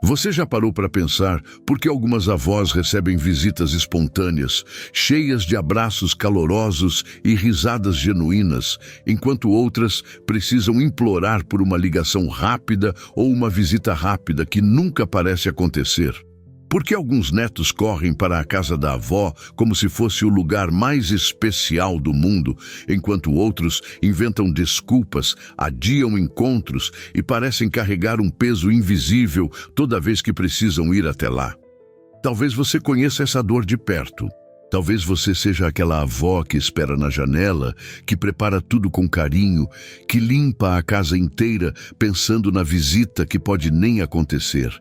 Você já parou para pensar por que algumas avós recebem visitas espontâneas, cheias de abraços calorosos e risadas genuínas, enquanto outras precisam implorar por uma ligação rápida ou uma visita rápida que nunca parece acontecer? Por que alguns netos correm para a casa da avó como se fosse o lugar mais especial do mundo, enquanto outros inventam desculpas, adiam encontros e parecem carregar um peso invisível toda vez que precisam ir até lá? Talvez você conheça essa dor de perto. Talvez você seja aquela avó que espera na janela, que prepara tudo com carinho, que limpa a casa inteira pensando na visita que pode nem acontecer.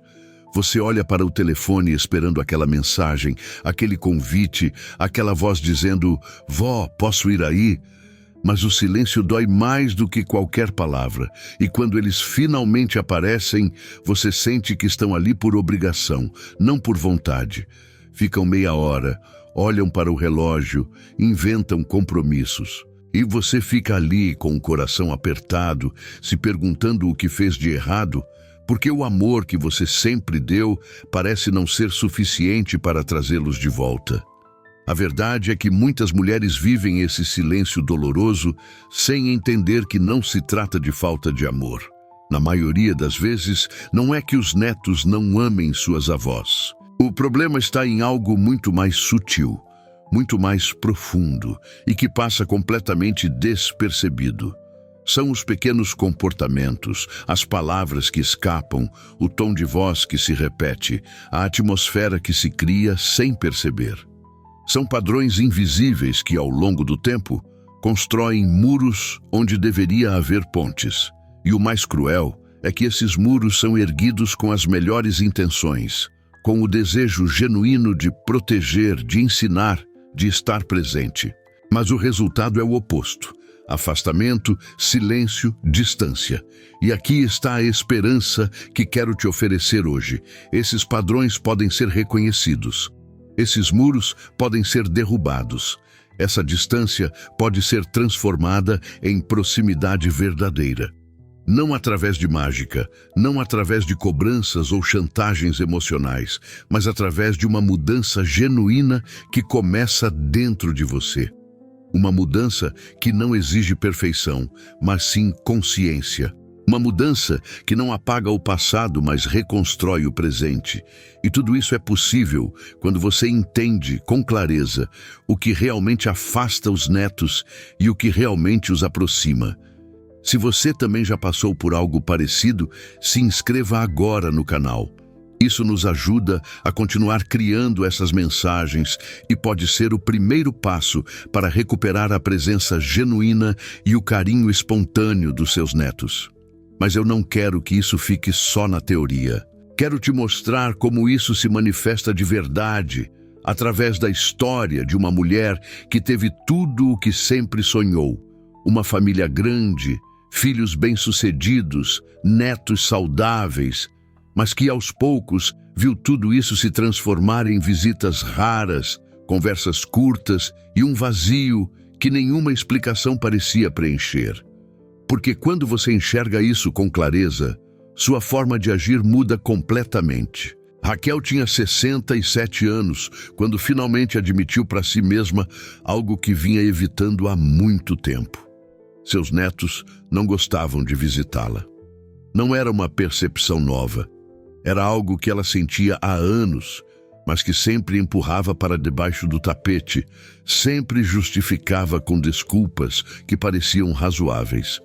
Você olha para o telefone esperando aquela mensagem, aquele convite, aquela voz dizendo: "Vó, posso ir aí?" Mas o silêncio dói mais do que qualquer palavra. E quando eles finalmente aparecem, você sente que estão ali por obrigação, não por vontade. Ficam meia hora, olham para o relógio, inventam compromissos. E você fica ali com o coração apertado, se perguntando o que fez de errado, porque o amor que você sempre deu parece não ser suficiente para trazê-los de volta. A verdade é que muitas mulheres vivem esse silêncio doloroso sem entender que não se trata de falta de amor. Na maioria das vezes, não é que os netos não amem suas avós. O problema está em algo muito mais sutil, muito mais profundo e que passa completamente despercebido. São os pequenos comportamentos, as palavras que escapam, o tom de voz que se repete, a atmosfera que se cria sem perceber. São padrões invisíveis que, ao longo do tempo, constroem muros onde deveria haver pontes. E o mais cruel é que esses muros são erguidos com as melhores intenções, com o desejo genuíno de proteger, de ensinar, de estar presente. Mas o resultado é o oposto. Afastamento, silêncio, distância. E aqui está a esperança que quero te oferecer hoje. Esses padrões podem ser reconhecidos. Esses muros podem ser derrubados. Essa distância pode ser transformada em proximidade verdadeira. Não através de mágica, não através de cobranças ou chantagens emocionais, mas através de uma mudança genuína que começa dentro de você. Uma mudança que não exige perfeição, mas sim consciência. Uma mudança que não apaga o passado, mas reconstrói o presente. E tudo isso é possível quando você entende com clareza o que realmente afasta os netos e o que realmente os aproxima. Se você também já passou por algo parecido, se inscreva agora no canal. Isso nos ajuda a continuar criando essas mensagens e pode ser o primeiro passo para recuperar a presença genuína e o carinho espontâneo dos seus netos. Mas eu não quero que isso fique só na teoria. Quero te mostrar como isso se manifesta de verdade, através da história de uma mulher que teve tudo o que sempre sonhou. Uma família grande, filhos bem-sucedidos, netos saudáveis, mas que aos poucos viu tudo isso se transformar em visitas raras, conversas curtas e um vazio que nenhuma explicação parecia preencher. Porque quando você enxerga isso com clareza, sua forma de agir muda completamente. Raquel tinha 67 anos quando finalmente admitiu para si mesma algo que vinha evitando há muito tempo. Seus netos não gostavam de visitá-la. Não era uma percepção nova. Era algo que ela sentia há anos, mas que sempre empurrava para debaixo do tapete, sempre justificava com desculpas que pareciam razoáveis.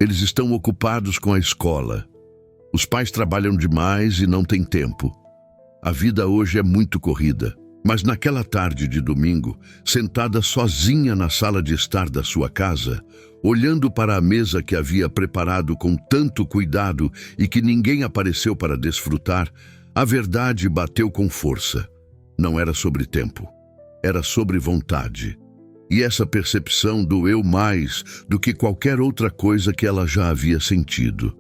Eles estão ocupados com a escola. Os pais trabalham demais e não têm tempo. A vida hoje é muito corrida. Mas naquela tarde de domingo, sentada sozinha na sala de estar da sua casa, olhando para a mesa que havia preparado com tanto cuidado e que ninguém apareceu para desfrutar, a verdade bateu com força. Não era sobre tempo, era sobre vontade. E essa percepção doeu mais do que qualquer outra coisa que ela já havia sentido.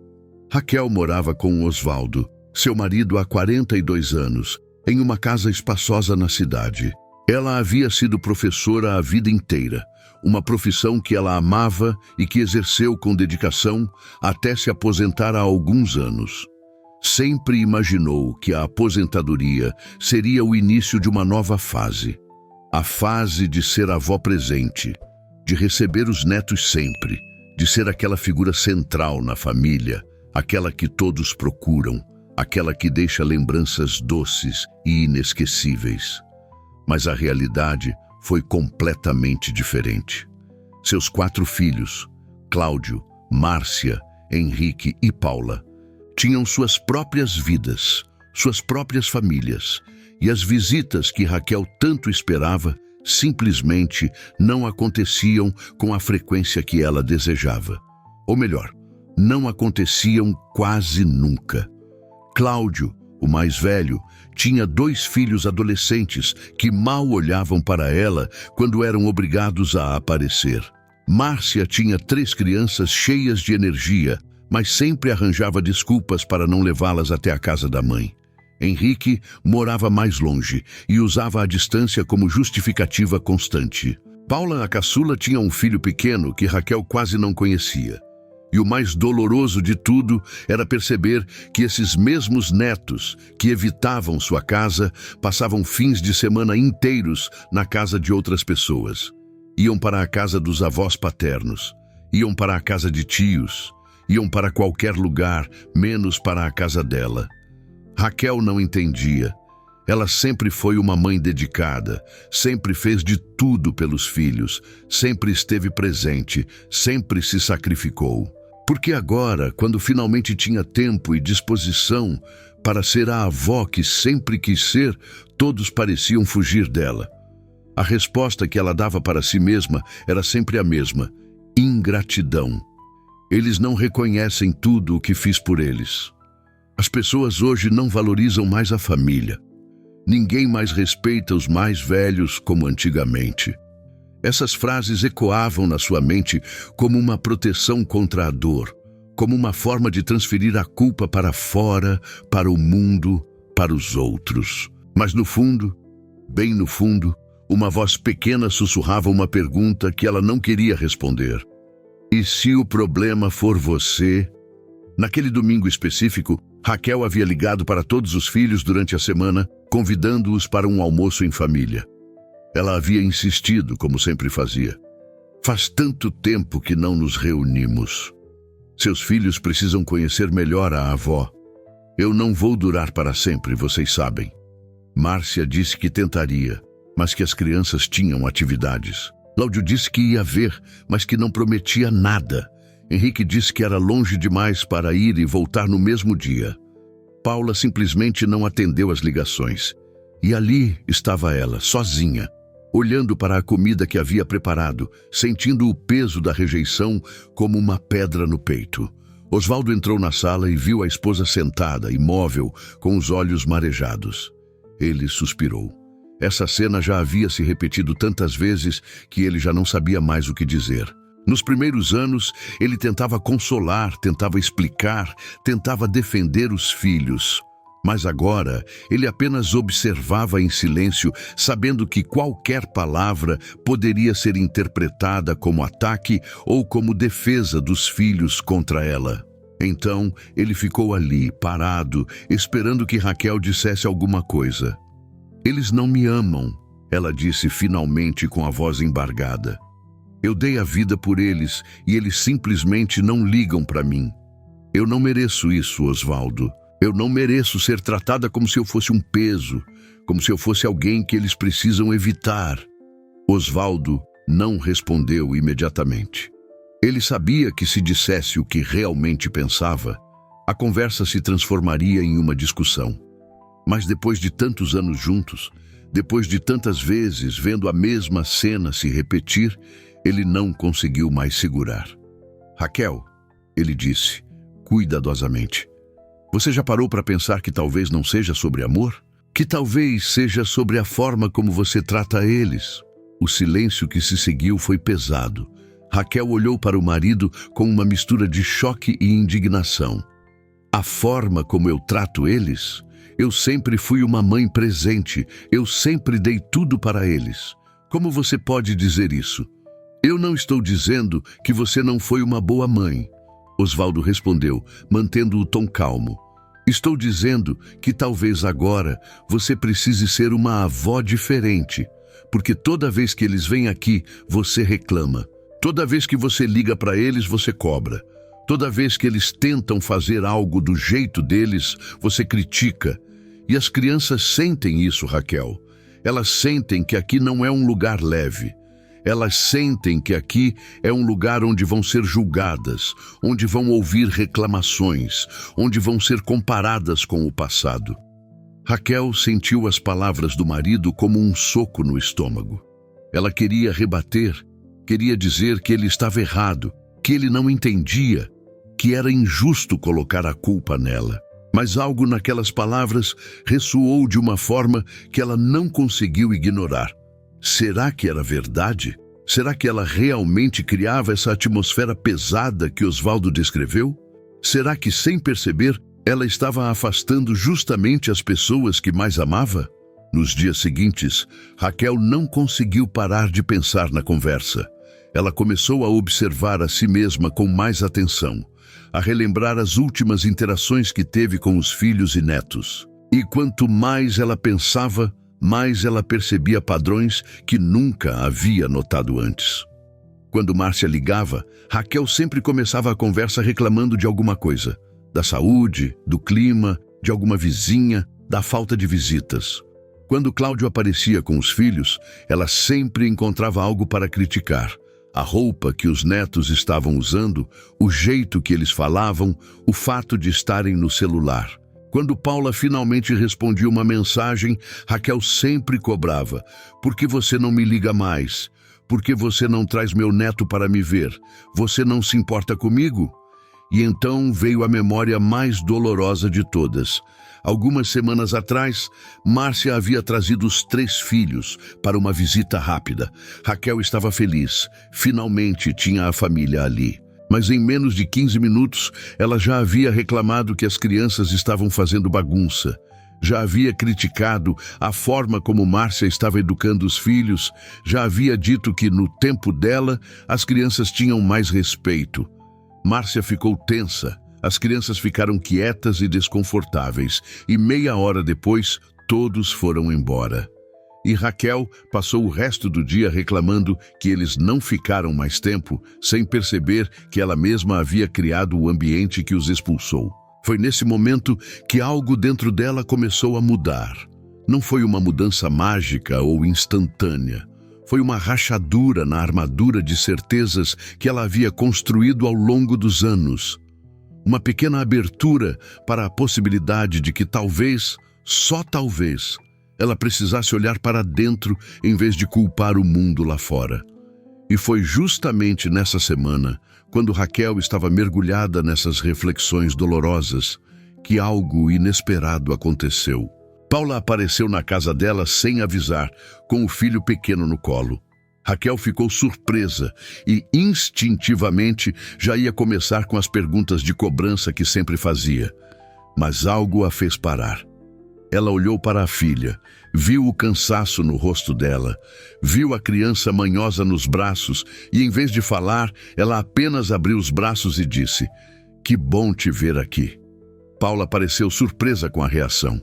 Raquel morava com Osvaldo, seu marido há 42 anos, em uma casa espaçosa na cidade. Ela havia sido professora a vida inteira, uma profissão que ela amava e que exerceu com dedicação até se aposentar há alguns anos. Sempre imaginou que a aposentadoria seria o início de uma nova fase. A fase de ser avó presente, de receber os netos sempre, de ser aquela figura central na família, aquela que todos procuram, aquela que deixa lembranças doces e inesquecíveis. Mas a realidade foi completamente diferente. Seus 4 filhos, Cláudio, Márcia, Henrique e Paula, tinham suas próprias vidas, suas próprias famílias, e as visitas que Raquel tanto esperava simplesmente não aconteciam com a frequência que ela desejava. Ou melhor, não aconteciam quase nunca. Cláudio, o mais velho, tinha 2 filhos adolescentes que mal olhavam para ela quando eram obrigados a aparecer. Márcia tinha 3 crianças cheias de energia, mas sempre arranjava desculpas para não levá-las até a casa da mãe. Henrique morava mais longe e usava a distância como justificativa constante. Paula, a caçula, tinha um filho pequeno que Raquel quase não conhecia. E o mais doloroso de tudo era perceber que esses mesmos netos, que evitavam sua casa, passavam fins de semana inteiros na casa de outras pessoas. Iam para a casa dos avós paternos, iam para a casa de tios, iam para qualquer lugar, menos para a casa dela. Raquel não entendia. Ela sempre foi uma mãe dedicada, sempre fez de tudo pelos filhos, sempre esteve presente, sempre se sacrificou. Porque agora, quando finalmente tinha tempo e disposição para ser a avó que sempre quis ser, todos pareciam fugir dela. A resposta que ela dava para si mesma era sempre a mesma: ingratidão. Eles não reconhecem tudo o que fiz por eles. As pessoas hoje não valorizam mais a família. Ninguém mais respeita os mais velhos como antigamente. Essas frases ecoavam na sua mente como uma proteção contra a dor, como uma forma de transferir a culpa para fora, para o mundo, para os outros. Mas no fundo, bem no fundo, uma voz pequena sussurrava uma pergunta que ela não queria responder. E se o problema for você? Naquele domingo específico, Raquel havia ligado para todos os filhos durante a semana, convidando-os para um almoço em família. Ela havia insistido, como sempre fazia. Faz tanto tempo que não nos reunimos. Seus filhos precisam conhecer melhor a avó. Eu não vou durar para sempre, vocês sabem. Márcia disse que tentaria, mas que as crianças tinham atividades. Cláudio disse que ia ver, mas que não prometia nada. Henrique disse que era longe demais para ir e voltar no mesmo dia. Paula simplesmente não atendeu as ligações. E ali estava ela, sozinha, olhando para a comida que havia preparado, sentindo o peso da rejeição como uma pedra no peito. Osvaldo entrou na sala e viu a esposa sentada, imóvel, com os olhos marejados. Ele suspirou. Essa cena já havia se repetido tantas vezes que ele já não sabia mais o que dizer. Nos primeiros anos, ele tentava consolar, tentava explicar, tentava defender os filhos. Mas agora, ele apenas observava em silêncio, sabendo que qualquer palavra poderia ser interpretada como ataque ou como defesa dos filhos contra ela. Então, ele ficou ali, parado, esperando que Raquel dissesse alguma coisa. Eles não me amam, ela disse finalmente com a voz embargada. Eu dei a vida por eles e eles simplesmente não ligam para mim. Eu não mereço isso, Osvaldo. Eu não mereço ser tratada como se eu fosse um peso, como se eu fosse alguém que eles precisam evitar. Osvaldo não respondeu imediatamente. Ele sabia que se dissesse o que realmente pensava, a conversa se transformaria em uma discussão. Mas depois de tantos anos juntos, depois de tantas vezes vendo a mesma cena se repetir, ele não conseguiu mais segurar. Raquel, ele disse, cuidadosamente. Você já parou para pensar que talvez não seja sobre amor? Que talvez seja sobre a forma como você trata eles? O silêncio que se seguiu foi pesado. Raquel olhou para o marido com uma mistura de choque e indignação. A forma como eu trato eles? Eu sempre fui uma mãe presente. Eu sempre dei tudo para eles. Como você pode dizer isso? Eu não estou dizendo que você não foi uma boa mãe. Osvaldo respondeu, mantendo o tom calmo. Estou dizendo que talvez agora você precise ser uma avó diferente, porque toda vez que eles vêm aqui, você reclama. Toda vez que você liga para eles, você cobra. Toda vez que eles tentam fazer algo do jeito deles, você critica. E as crianças sentem isso, Raquel. Elas sentem que aqui não é um lugar leve. Elas sentem que aqui é um lugar onde vão ser julgadas, onde vão ouvir reclamações, onde vão ser comparadas com o passado. Raquel sentiu as palavras do marido como um soco no estômago. Ela queria rebater, queria dizer que ele estava errado, que ele não entendia, que era injusto colocar a culpa nela. Mas algo naquelas palavras ressoou de uma forma que ela não conseguiu ignorar. Será que era verdade? Será que ela realmente criava essa atmosfera pesada que Osvaldo descreveu? Será que, sem perceber, ela estava afastando justamente as pessoas que mais amava? Nos dias seguintes, Raquel não conseguiu parar de pensar na conversa. Ela começou a observar a si mesma com mais atenção, a relembrar as últimas interações que teve com os filhos e netos. E quanto mais ela pensava, mais ela percebia padrões que nunca havia notado antes. Quando Márcia ligava, Raquel sempre começava a conversa reclamando de alguma coisa, da saúde, do clima, de alguma vizinha, da falta de visitas. Quando Cláudio aparecia com os filhos, ela sempre encontrava algo para criticar. A roupa que os netos estavam usando, o jeito que eles falavam, o fato de estarem no celular. Quando Paula finalmente respondia uma mensagem, Raquel sempre cobrava: "Por que você não me liga mais? Por que você não traz meu neto para me ver? Você não se importa comigo?" E então veio a memória mais dolorosa de todas. Algumas semanas atrás, Márcia havia trazido os 3 filhos para uma visita rápida. Raquel estava feliz. Finalmente tinha a família ali. Mas em menos de 15 minutos, ela já havia reclamado que as crianças estavam fazendo bagunça. Já havia criticado a forma como Márcia estava educando os filhos. Já havia dito que, no tempo dela, as crianças tinham mais respeito. Márcia ficou tensa. As crianças ficaram quietas e desconfortáveis. E meia hora depois, todos foram embora. E Raquel passou o resto do dia reclamando que eles não ficaram mais tempo, sem perceber que ela mesma havia criado o ambiente que os expulsou. Foi nesse momento que algo dentro dela começou a mudar. Não foi uma mudança mágica ou instantânea. Foi uma rachadura na armadura de certezas que ela havia construído ao longo dos anos. Uma pequena abertura para a possibilidade de que talvez, só talvez, ela precisasse olhar para dentro em vez de culpar o mundo lá fora. E foi justamente nessa semana, quando Raquel estava mergulhada nessas reflexões dolorosas, que algo inesperado aconteceu. Paula apareceu na casa dela sem avisar, com o filho pequeno no colo. Raquel ficou surpresa e, instintivamente, já ia começar com as perguntas de cobrança que sempre fazia. Mas algo a fez parar. Ela olhou para a filha, viu o cansaço no rosto dela, viu a criança manhosa nos braços e, em vez de falar, ela apenas abriu os braços e disse: "Que bom te ver aqui." Paula pareceu surpresa com a reação.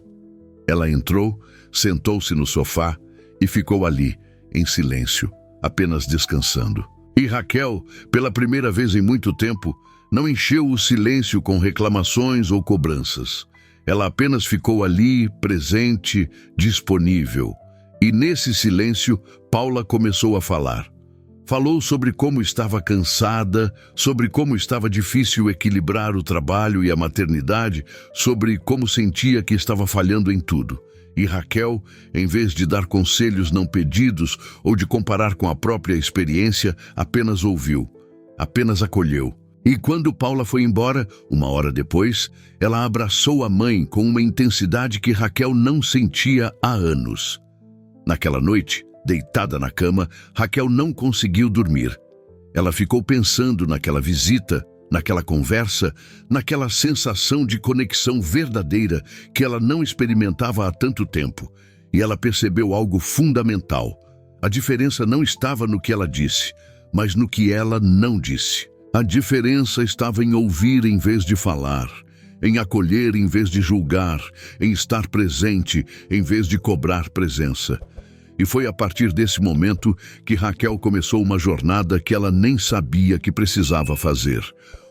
Ela entrou, sentou-se no sofá e ficou ali, em silêncio, apenas descansando. E Raquel, pela primeira vez em muito tempo, não encheu o silêncio com reclamações ou cobranças. Ela apenas ficou ali, presente, disponível. E nesse silêncio, Paula começou a falar. Falou sobre como estava cansada, sobre como estava difícil equilibrar o trabalho e a maternidade, sobre como sentia que estava falhando em tudo. E Raquel, em vez de dar conselhos não pedidos ou de comparar com a própria experiência, apenas ouviu, apenas acolheu. E quando Paula foi embora, uma hora depois, ela abraçou a mãe com uma intensidade que Raquel não sentia há anos. Naquela noite, deitada na cama, Raquel não conseguiu dormir. Ela ficou pensando naquela visita, naquela conversa, naquela sensação de conexão verdadeira que ela não experimentava há tanto tempo. E ela percebeu algo fundamental. A diferença não estava no que ela disse, mas no que ela não disse. A diferença estava em ouvir em vez de falar, em acolher em vez de julgar, em estar presente em vez de cobrar presença. E foi a partir desse momento que Raquel começou uma jornada que ela nem sabia que precisava fazer.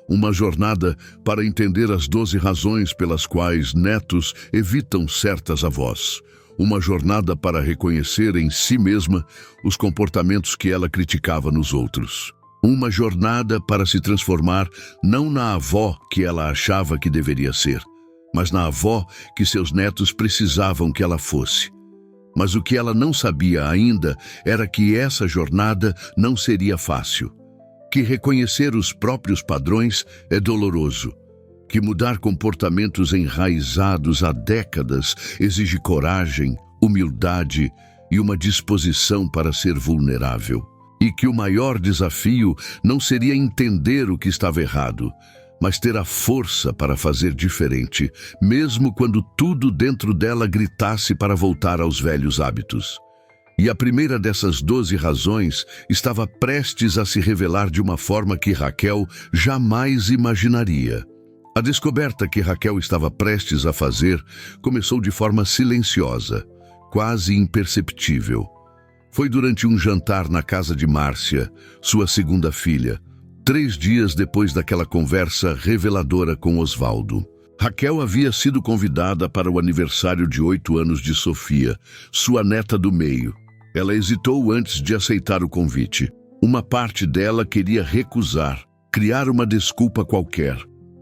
Uma jornada para entender as 12 razões pelas quais netos evitam certas avós. Uma jornada para reconhecer em si mesma os comportamentos que ela criticava nos outros. Uma jornada para se transformar não na avó que ela achava que deveria ser, mas na avó que seus netos precisavam que ela fosse. Mas o que ela não sabia ainda era que essa jornada não seria fácil. Que reconhecer os próprios padrões é doloroso. Que mudar comportamentos enraizados há décadas exige coragem, humildade e uma disposição para ser vulnerável. E que o maior desafio não seria entender o que estava errado, mas ter a força para fazer diferente, mesmo quando tudo dentro dela gritasse para voltar aos velhos hábitos. E a primeira dessas 12 razões estava prestes a se revelar de uma forma que Raquel jamais imaginaria. A descoberta que Raquel estava prestes a fazer começou de forma silenciosa, quase imperceptível. Foi durante um jantar na casa de Márcia, sua segunda filha, 3 dias depois daquela conversa reveladora com Osvaldo. Raquel havia sido convidada para o aniversário de 8 anos de Sofia, sua neta do meio. Ela hesitou antes de aceitar o convite. Uma parte dela queria recusar, criar uma desculpa qualquer,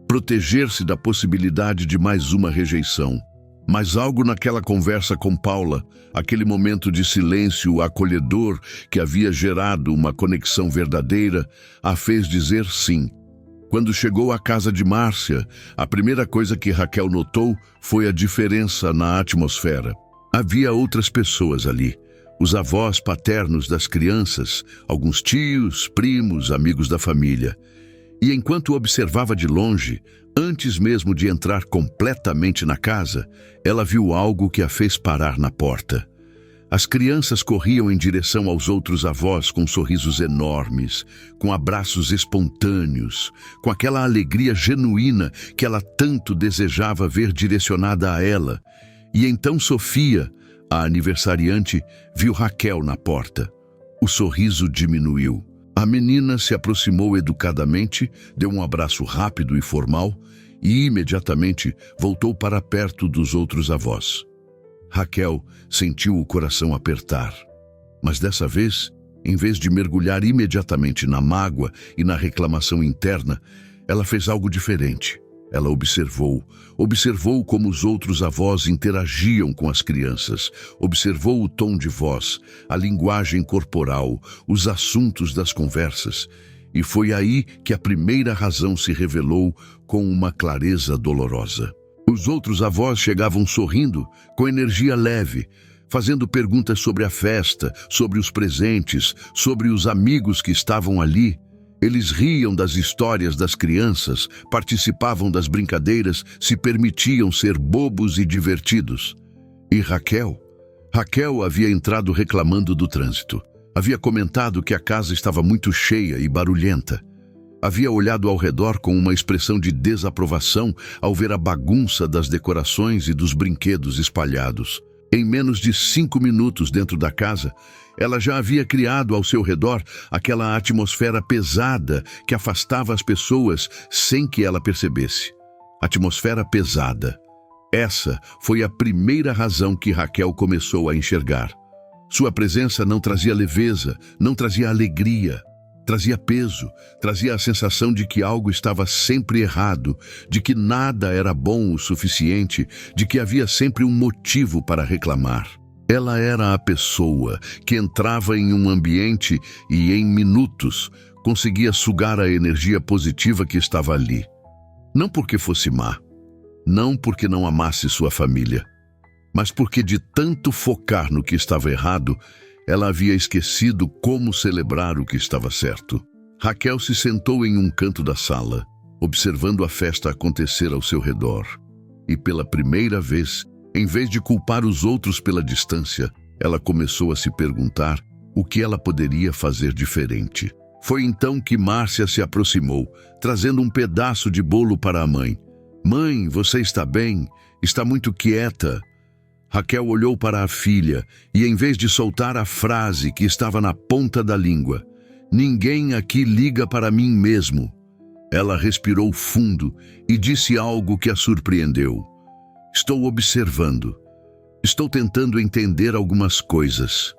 proteger-se da possibilidade de mais uma rejeição. Mas algo naquela conversa com Paula, aquele momento de silêncio acolhedor que havia gerado uma conexão verdadeira, a fez dizer sim. Quando chegou à casa de Márcia, a primeira coisa que Raquel notou foi a diferença na atmosfera. Havia outras pessoas ali, os avós paternos das crianças, alguns tios, primos, amigos da família. E enquanto observava de longe, antes mesmo de entrar completamente na casa, ela viu algo que a fez parar na porta. As crianças corriam em direção aos outros avós com sorrisos enormes, com abraços espontâneos, com aquela alegria genuína que ela tanto desejava ver direcionada a ela. E então Sofia, a aniversariante, viu Raquel na porta. O sorriso diminuiu. A menina se aproximou educadamente, deu um abraço rápido e formal e imediatamente voltou para perto dos outros avós. Raquel sentiu o coração apertar. Mas dessa vez, em vez de mergulhar imediatamente na mágoa e na reclamação interna, ela fez algo diferente. Ela observou como os outros avós interagiam com as crianças, observou o tom de voz, a linguagem corporal, os assuntos das conversas. E foi aí que a primeira razão se revelou com uma clareza dolorosa. Os outros avós chegavam sorrindo, com energia leve, fazendo perguntas sobre a festa, sobre os presentes, sobre os amigos que estavam ali. Eles riam das histórias das crianças, participavam das brincadeiras, se permitiam ser bobos e divertidos. E Raquel havia entrado reclamando do trânsito. Havia comentado que a casa estava muito cheia e barulhenta. Havia olhado ao redor com uma expressão de desaprovação ao ver a bagunça das decorações e dos brinquedos espalhados. Em menos de 5 minutos dentro da casa, ela já havia criado ao seu redor aquela atmosfera pesada que afastava as pessoas sem que ela percebesse. Atmosfera pesada. Essa foi a primeira razão que Raquel começou a enxergar. Sua presença não trazia leveza, não trazia alegria. Trazia peso, trazia a sensação de que algo estava sempre errado, de que nada era bom o suficiente, de que havia sempre um motivo para reclamar. Ela era a pessoa que entrava em um ambiente e, em minutos, conseguia sugar a energia positiva que estava ali. Não porque fosse má, não porque não amasse sua família, mas porque de tanto focar no que estava errado, ela havia esquecido como celebrar o que estava certo. Raquel se sentou em um canto da sala, observando a festa acontecer ao seu redor. E pela primeira vez, em vez de culpar os outros pela distância, ela começou a se perguntar o que ela poderia fazer diferente. Foi então que Márcia se aproximou, trazendo um pedaço de bolo para a mãe. Mãe, você está bem? Está muito quieta. Raquel olhou para a filha e, em vez de soltar a frase que estava na ponta da língua, ninguém aqui liga para mim mesmo, ela respirou fundo e disse algo que a surpreendeu. Estou observando. Estou tentando entender algumas coisas.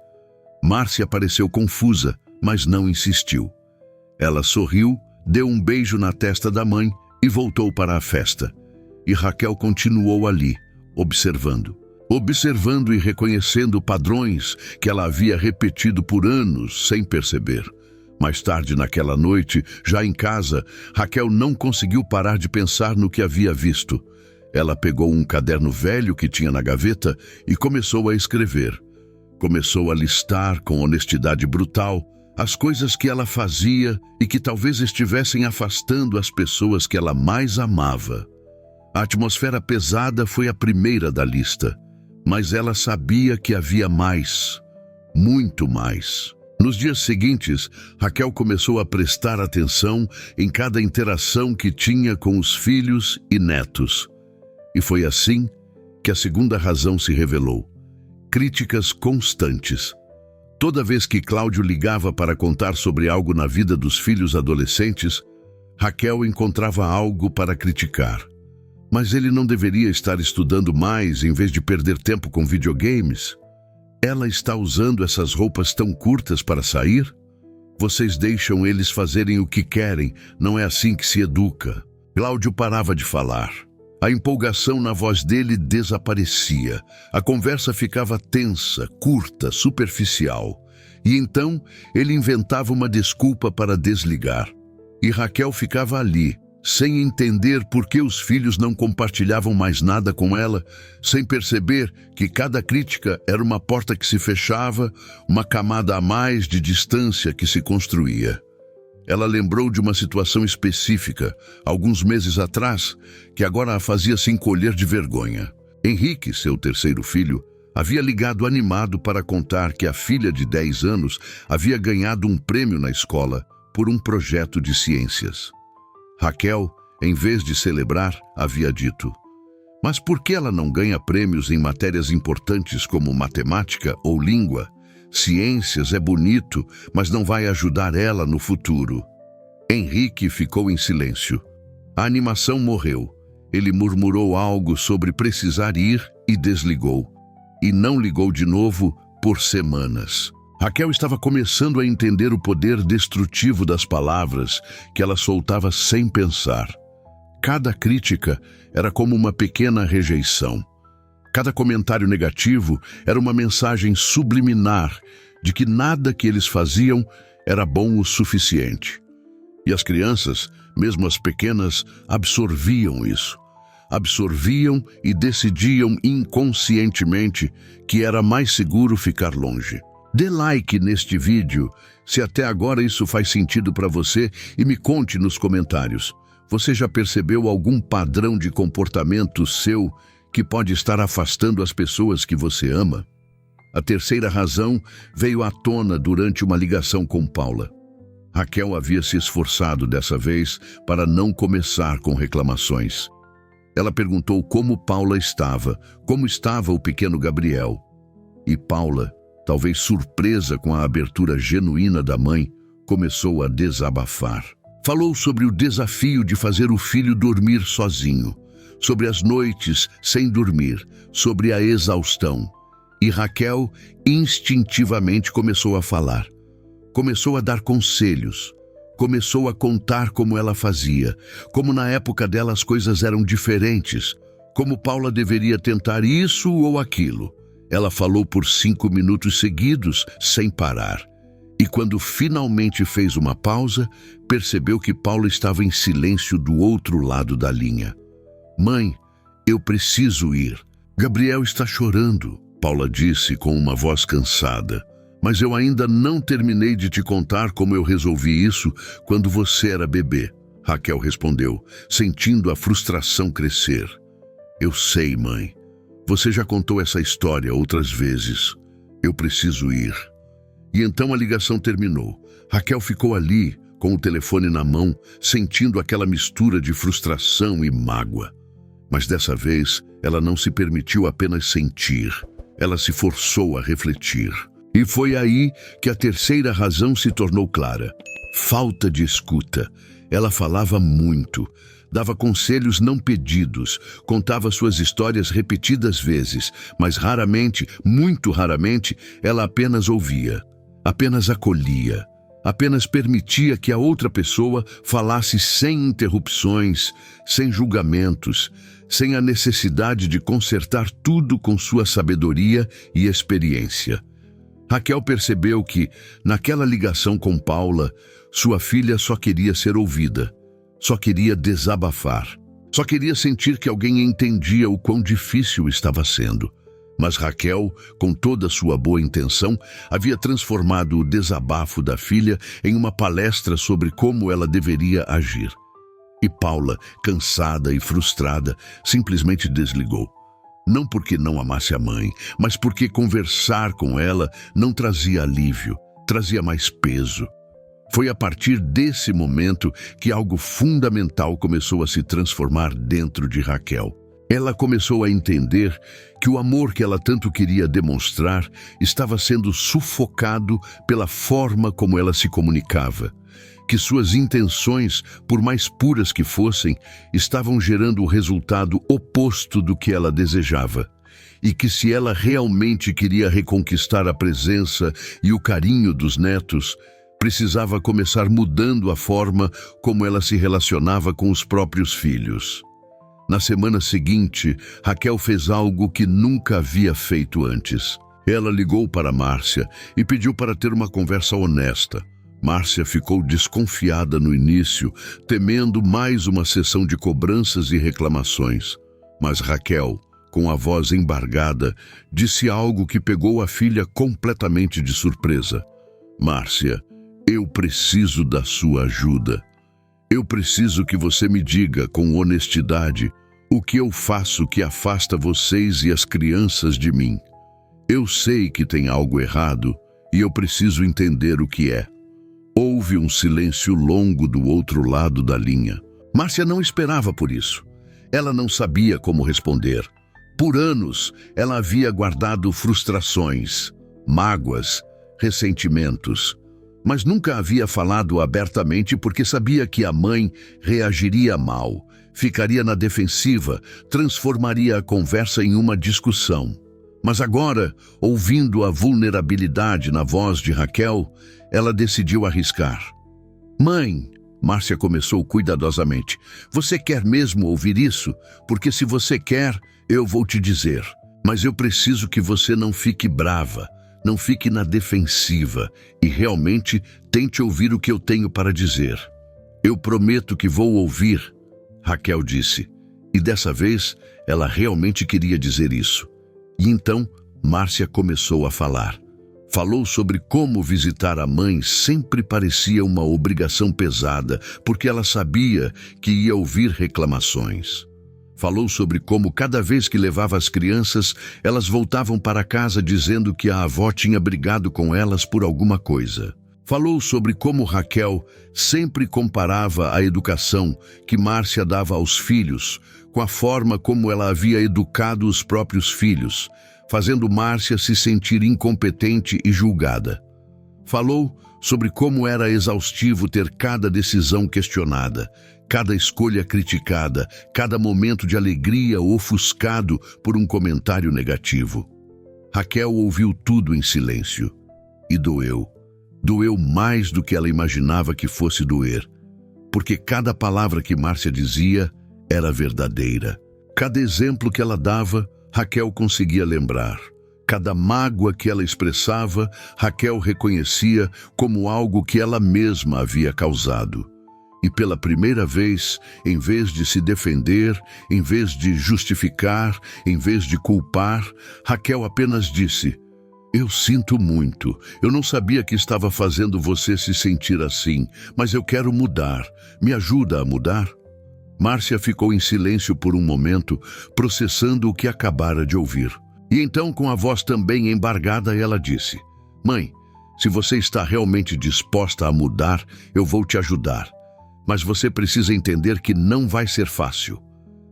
Márcia pareceu confusa, mas não insistiu. Ela sorriu, deu um beijo na testa da mãe e voltou para a festa. E Raquel continuou ali, observando e reconhecendo padrões que ela havia repetido por anos sem perceber. Mais tarde naquela noite, já em casa, Raquel não conseguiu parar de pensar no que havia visto. Ela pegou um caderno velho que tinha na gaveta e começou a escrever. Começou a listar com honestidade brutal as coisas que ela fazia e que talvez estivessem afastando as pessoas que ela mais amava. A atmosfera pesada foi a primeira da lista, mas ela sabia que havia mais, muito mais. Nos dias seguintes, Raquel começou a prestar atenção em cada interação que tinha com os filhos e netos. E foi assim que a segunda razão se revelou. Críticas constantes. Toda vez que Cláudio ligava para contar sobre algo na vida dos filhos adolescentes, Raquel encontrava algo para criticar. Mas ele não deveria estar estudando mais em vez de perder tempo com videogames? Ela está usando essas roupas tão curtas para sair? Vocês deixam eles fazerem o que querem, não é assim que se educa. Cláudio parava de falar. A empolgação na voz dele desaparecia. A conversa ficava tensa, curta, superficial. E então ele inventava uma desculpa para desligar. E Raquel ficava ali, sem entender por que os filhos não compartilhavam mais nada com ela, sem perceber que cada crítica era uma porta que se fechava, uma camada a mais de distância que se construía. Ela lembrou de uma situação específica, alguns meses atrás, que agora a fazia se encolher de vergonha. Henrique, seu terceiro filho, havia ligado animado para contar que a filha de 10 anos havia ganhado um prêmio na escola por um projeto de ciências. Raquel, em vez de celebrar, havia dito: mas por que ela não ganha prêmios em matérias importantes como matemática ou língua? Ciências é bonito, mas não vai ajudar ela no futuro. Henrique ficou em silêncio. A animação morreu. Ele murmurou algo sobre precisar ir e desligou. E não ligou de novo por semanas. Raquel estava começando a entender o poder destrutivo das palavras que ela soltava sem pensar. Cada crítica era como uma pequena rejeição. Cada comentário negativo era uma mensagem subliminar de que nada que eles faziam era bom o suficiente. E as crianças, mesmo as pequenas, absorviam isso. Absorviam e decidiam inconscientemente que era mais seguro ficar longe. Dê like neste vídeo se até agora isso faz sentido para você e me conte nos comentários. Você já percebeu algum padrão de comportamento seu que pode estar afastando as pessoas que você ama? A terceira razão veio à tona durante uma ligação com Paula. Raquel havia se esforçado dessa vez para não começar com reclamações. Ela perguntou como Paula estava, como estava o pequeno Gabriel. E Paula, talvez surpresa com a abertura genuína da mãe, começou a desabafar. Falou sobre o desafio de fazer o filho dormir sozinho, sobre as noites sem dormir, sobre a exaustão. E Raquel instintivamente começou a falar. Começou a dar conselhos. Começou a contar como ela fazia, como na época dela as coisas eram diferentes, como Paula deveria tentar isso ou aquilo. Ela falou por 5 minutos seguidos, sem parar. E quando finalmente fez uma pausa, percebeu que Paula estava em silêncio do outro lado da linha. Mãe, eu preciso ir. Gabriel está chorando, Paula disse com uma voz cansada. Mas eu ainda não terminei de te contar como eu resolvi isso quando você era bebê. Raquel respondeu, sentindo a frustração crescer. Eu sei, mãe. Você já contou essa história outras vezes. Eu preciso ir. E então a ligação terminou. Raquel ficou ali, com o telefone na mão, sentindo aquela mistura de frustração e mágoa. Mas dessa vez, ela não se permitiu apenas sentir. Ela se forçou a refletir. E foi aí que a terceira razão se tornou clara. Falta de escuta. Ela falava muito, dava conselhos não pedidos, contava suas histórias repetidas vezes, mas raramente, muito raramente, ela apenas ouvia, apenas acolhia, apenas permitia que a outra pessoa falasse sem interrupções, sem julgamentos, sem a necessidade de consertar tudo com sua sabedoria e experiência. Raquel percebeu que, naquela ligação com Paula, sua filha só queria ser ouvida, só queria desabafar, só queria sentir que alguém entendia o quão difícil estava sendo. Mas Raquel, com toda a sua boa intenção, havia transformado o desabafo da filha em uma palestra sobre como ela deveria agir. E Paula, cansada e frustrada, simplesmente desligou. Não porque não amasse a mãe, mas porque conversar com ela não trazia alívio, trazia mais peso. Foi a partir desse momento que algo fundamental começou a se transformar dentro de Raquel. Ela começou a entender que o amor que ela tanto queria demonstrar estava sendo sufocado pela forma como ela se comunicava, que suas intenções, por mais puras que fossem, estavam gerando o resultado oposto do que ela desejava, e que se ela realmente queria reconquistar a presença e o carinho dos netos, precisava começar mudando a forma como ela se relacionava com os próprios filhos. Na semana seguinte, Raquel fez algo que nunca havia feito antes. Ela ligou para Márcia e pediu para ter uma conversa honesta. Márcia ficou desconfiada no início, temendo mais uma sessão de cobranças e reclamações. Mas Raquel, com a voz embargada, disse algo que pegou a filha completamente de surpresa. Márcia, eu preciso da sua ajuda. Eu preciso que você me diga com honestidade o que eu faço que afasta vocês e as crianças de mim. Eu sei que tem algo errado e eu preciso entender o que é. Houve um silêncio longo do outro lado da linha. Márcia não esperava por isso. Ela não sabia como responder. Por anos, ela havia guardado frustrações, mágoas, ressentimentos, mas nunca havia falado abertamente porque sabia que a mãe reagiria mal, ficaria na defensiva, transformaria a conversa em uma discussão. Mas agora, ouvindo a vulnerabilidade na voz de Raquel, ela decidiu arriscar. Mãe, Márcia começou cuidadosamente, você quer mesmo ouvir isso? Porque se você quer, eu vou te dizer. Mas eu preciso que você não fique brava. Não fique na defensiva e realmente tente ouvir o que eu tenho para dizer. Eu prometo que vou ouvir, Raquel disse. E dessa vez, ela realmente queria dizer isso. E então, Márcia começou a falar. Falou sobre como visitar a mãe sempre parecia uma obrigação pesada, porque ela sabia que ia ouvir reclamações. Falou sobre como cada vez que levava as crianças, elas voltavam para casa dizendo que a avó tinha brigado com elas por alguma coisa. Falou sobre como Raquel sempre comparava a educação que Márcia dava aos filhos com a forma como ela havia educado os próprios filhos, fazendo Márcia se sentir incompetente e julgada. Falou sobre como era exaustivo ter cada decisão questionada, cada escolha criticada, cada momento de alegria ofuscado por um comentário negativo. Raquel ouviu tudo em silêncio. E doeu. Doeu mais do que ela imaginava que fosse doer. Porque cada palavra que Márcia dizia era verdadeira. Cada exemplo que ela dava, Raquel conseguia lembrar. Cada mágoa que ela expressava, Raquel reconhecia como algo que ela mesma havia causado. E pela primeira vez, em vez de se defender, em vez de justificar, em vez de culpar, Raquel apenas disse: eu sinto muito, eu não sabia que estava fazendo você se sentir assim, mas eu quero mudar. Me ajuda a mudar? Márcia ficou em silêncio por um momento, processando o que acabara de ouvir. E então, com a voz também embargada, ela disse: mãe, se você está realmente disposta a mudar, eu vou te ajudar. Mas você precisa entender que não vai ser fácil.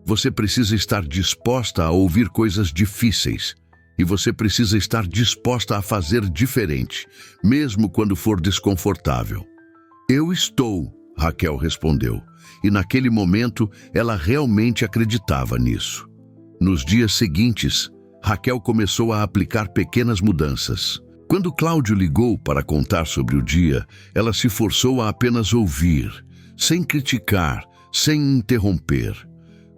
Você precisa estar disposta a ouvir coisas difíceis. E você precisa estar disposta a fazer diferente, mesmo quando for desconfortável. Eu estou, Raquel respondeu. E naquele momento, ela realmente acreditava nisso. Nos dias seguintes, Raquel começou a aplicar pequenas mudanças. Quando Cláudio ligou para contar sobre o dia, ela se forçou a apenas ouvir, sem criticar, sem interromper.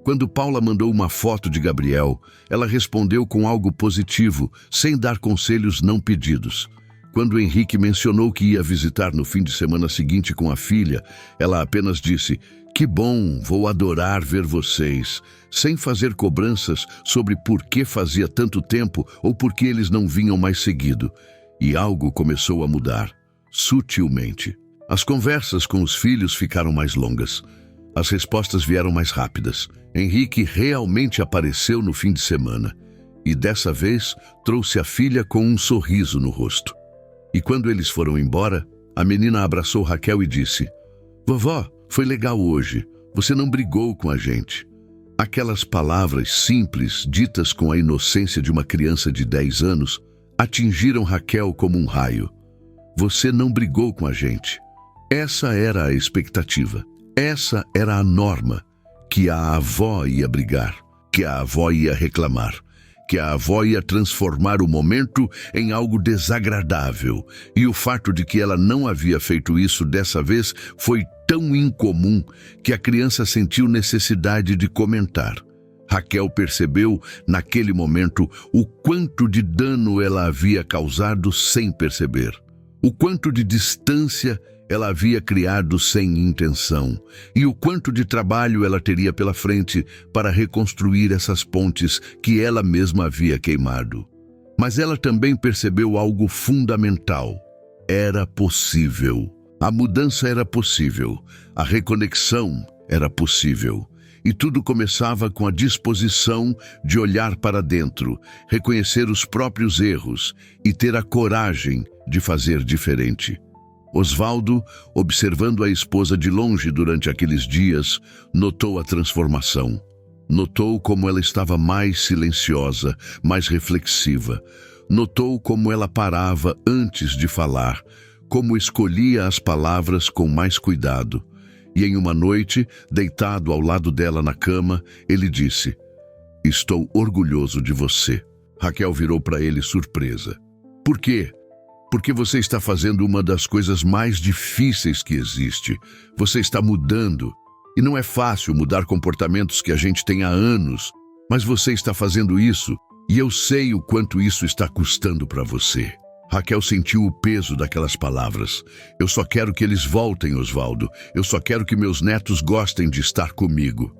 Quando Paula mandou uma foto de Gabriel, ela respondeu com algo positivo, sem dar conselhos não pedidos. Quando Henrique mencionou que ia visitar no fim de semana seguinte com a filha, ela apenas disse: "Que bom, vou adorar ver vocês", sem fazer cobranças sobre por que fazia tanto tempo ou por que eles não vinham mais seguido. E algo começou a mudar, sutilmente. As conversas com os filhos ficaram mais longas. As respostas vieram mais rápidas. Henrique realmente apareceu no fim de semana. E dessa vez trouxe a filha com um sorriso no rosto. E quando eles foram embora, a menina abraçou Raquel e disse: "Vovó, foi legal hoje. Você não brigou com a gente." Aquelas palavras simples, ditas com a inocência de uma criança de 10 anos, atingiram Raquel como um raio. Você não brigou com a gente. Essa era a expectativa. Essa era a norma. Que a avó ia brigar, que a avó ia reclamar, que a avó ia transformar o momento em algo desagradável. E o fato de que ela não havia feito isso dessa vez foi tão incomum que a criança sentiu necessidade de comentar. Raquel percebeu, naquele momento, o quanto de dano ela havia causado sem perceber. O quanto de distância ela havia criado sem intenção, e o quanto de trabalho ela teria pela frente para reconstruir essas pontes que ela mesma havia queimado. Mas ela também percebeu algo fundamental. Era possível. A mudança era possível. A reconexão era possível. E tudo começava com a disposição de olhar para dentro, reconhecer os próprios erros e ter a coragem de fazer diferente. Osvaldo, observando a esposa de longe durante aqueles dias, notou a transformação. Notou como ela estava mais silenciosa, mais reflexiva. Notou como ela parava antes de falar, como escolhia as palavras com mais cuidado. E em uma noite, deitado ao lado dela na cama, ele disse: "Estou orgulhoso de você." Raquel virou para ele surpresa. "Por quê?" "Porque você está fazendo uma das coisas mais difíceis que existe. Você está mudando. E não é fácil mudar comportamentos que a gente tem há anos. Mas você está fazendo isso, e eu sei o quanto isso está custando para você." Raquel sentiu o peso daquelas palavras. "Eu só quero que eles voltem, Osvaldo. Eu só quero que meus netos gostem de estar comigo."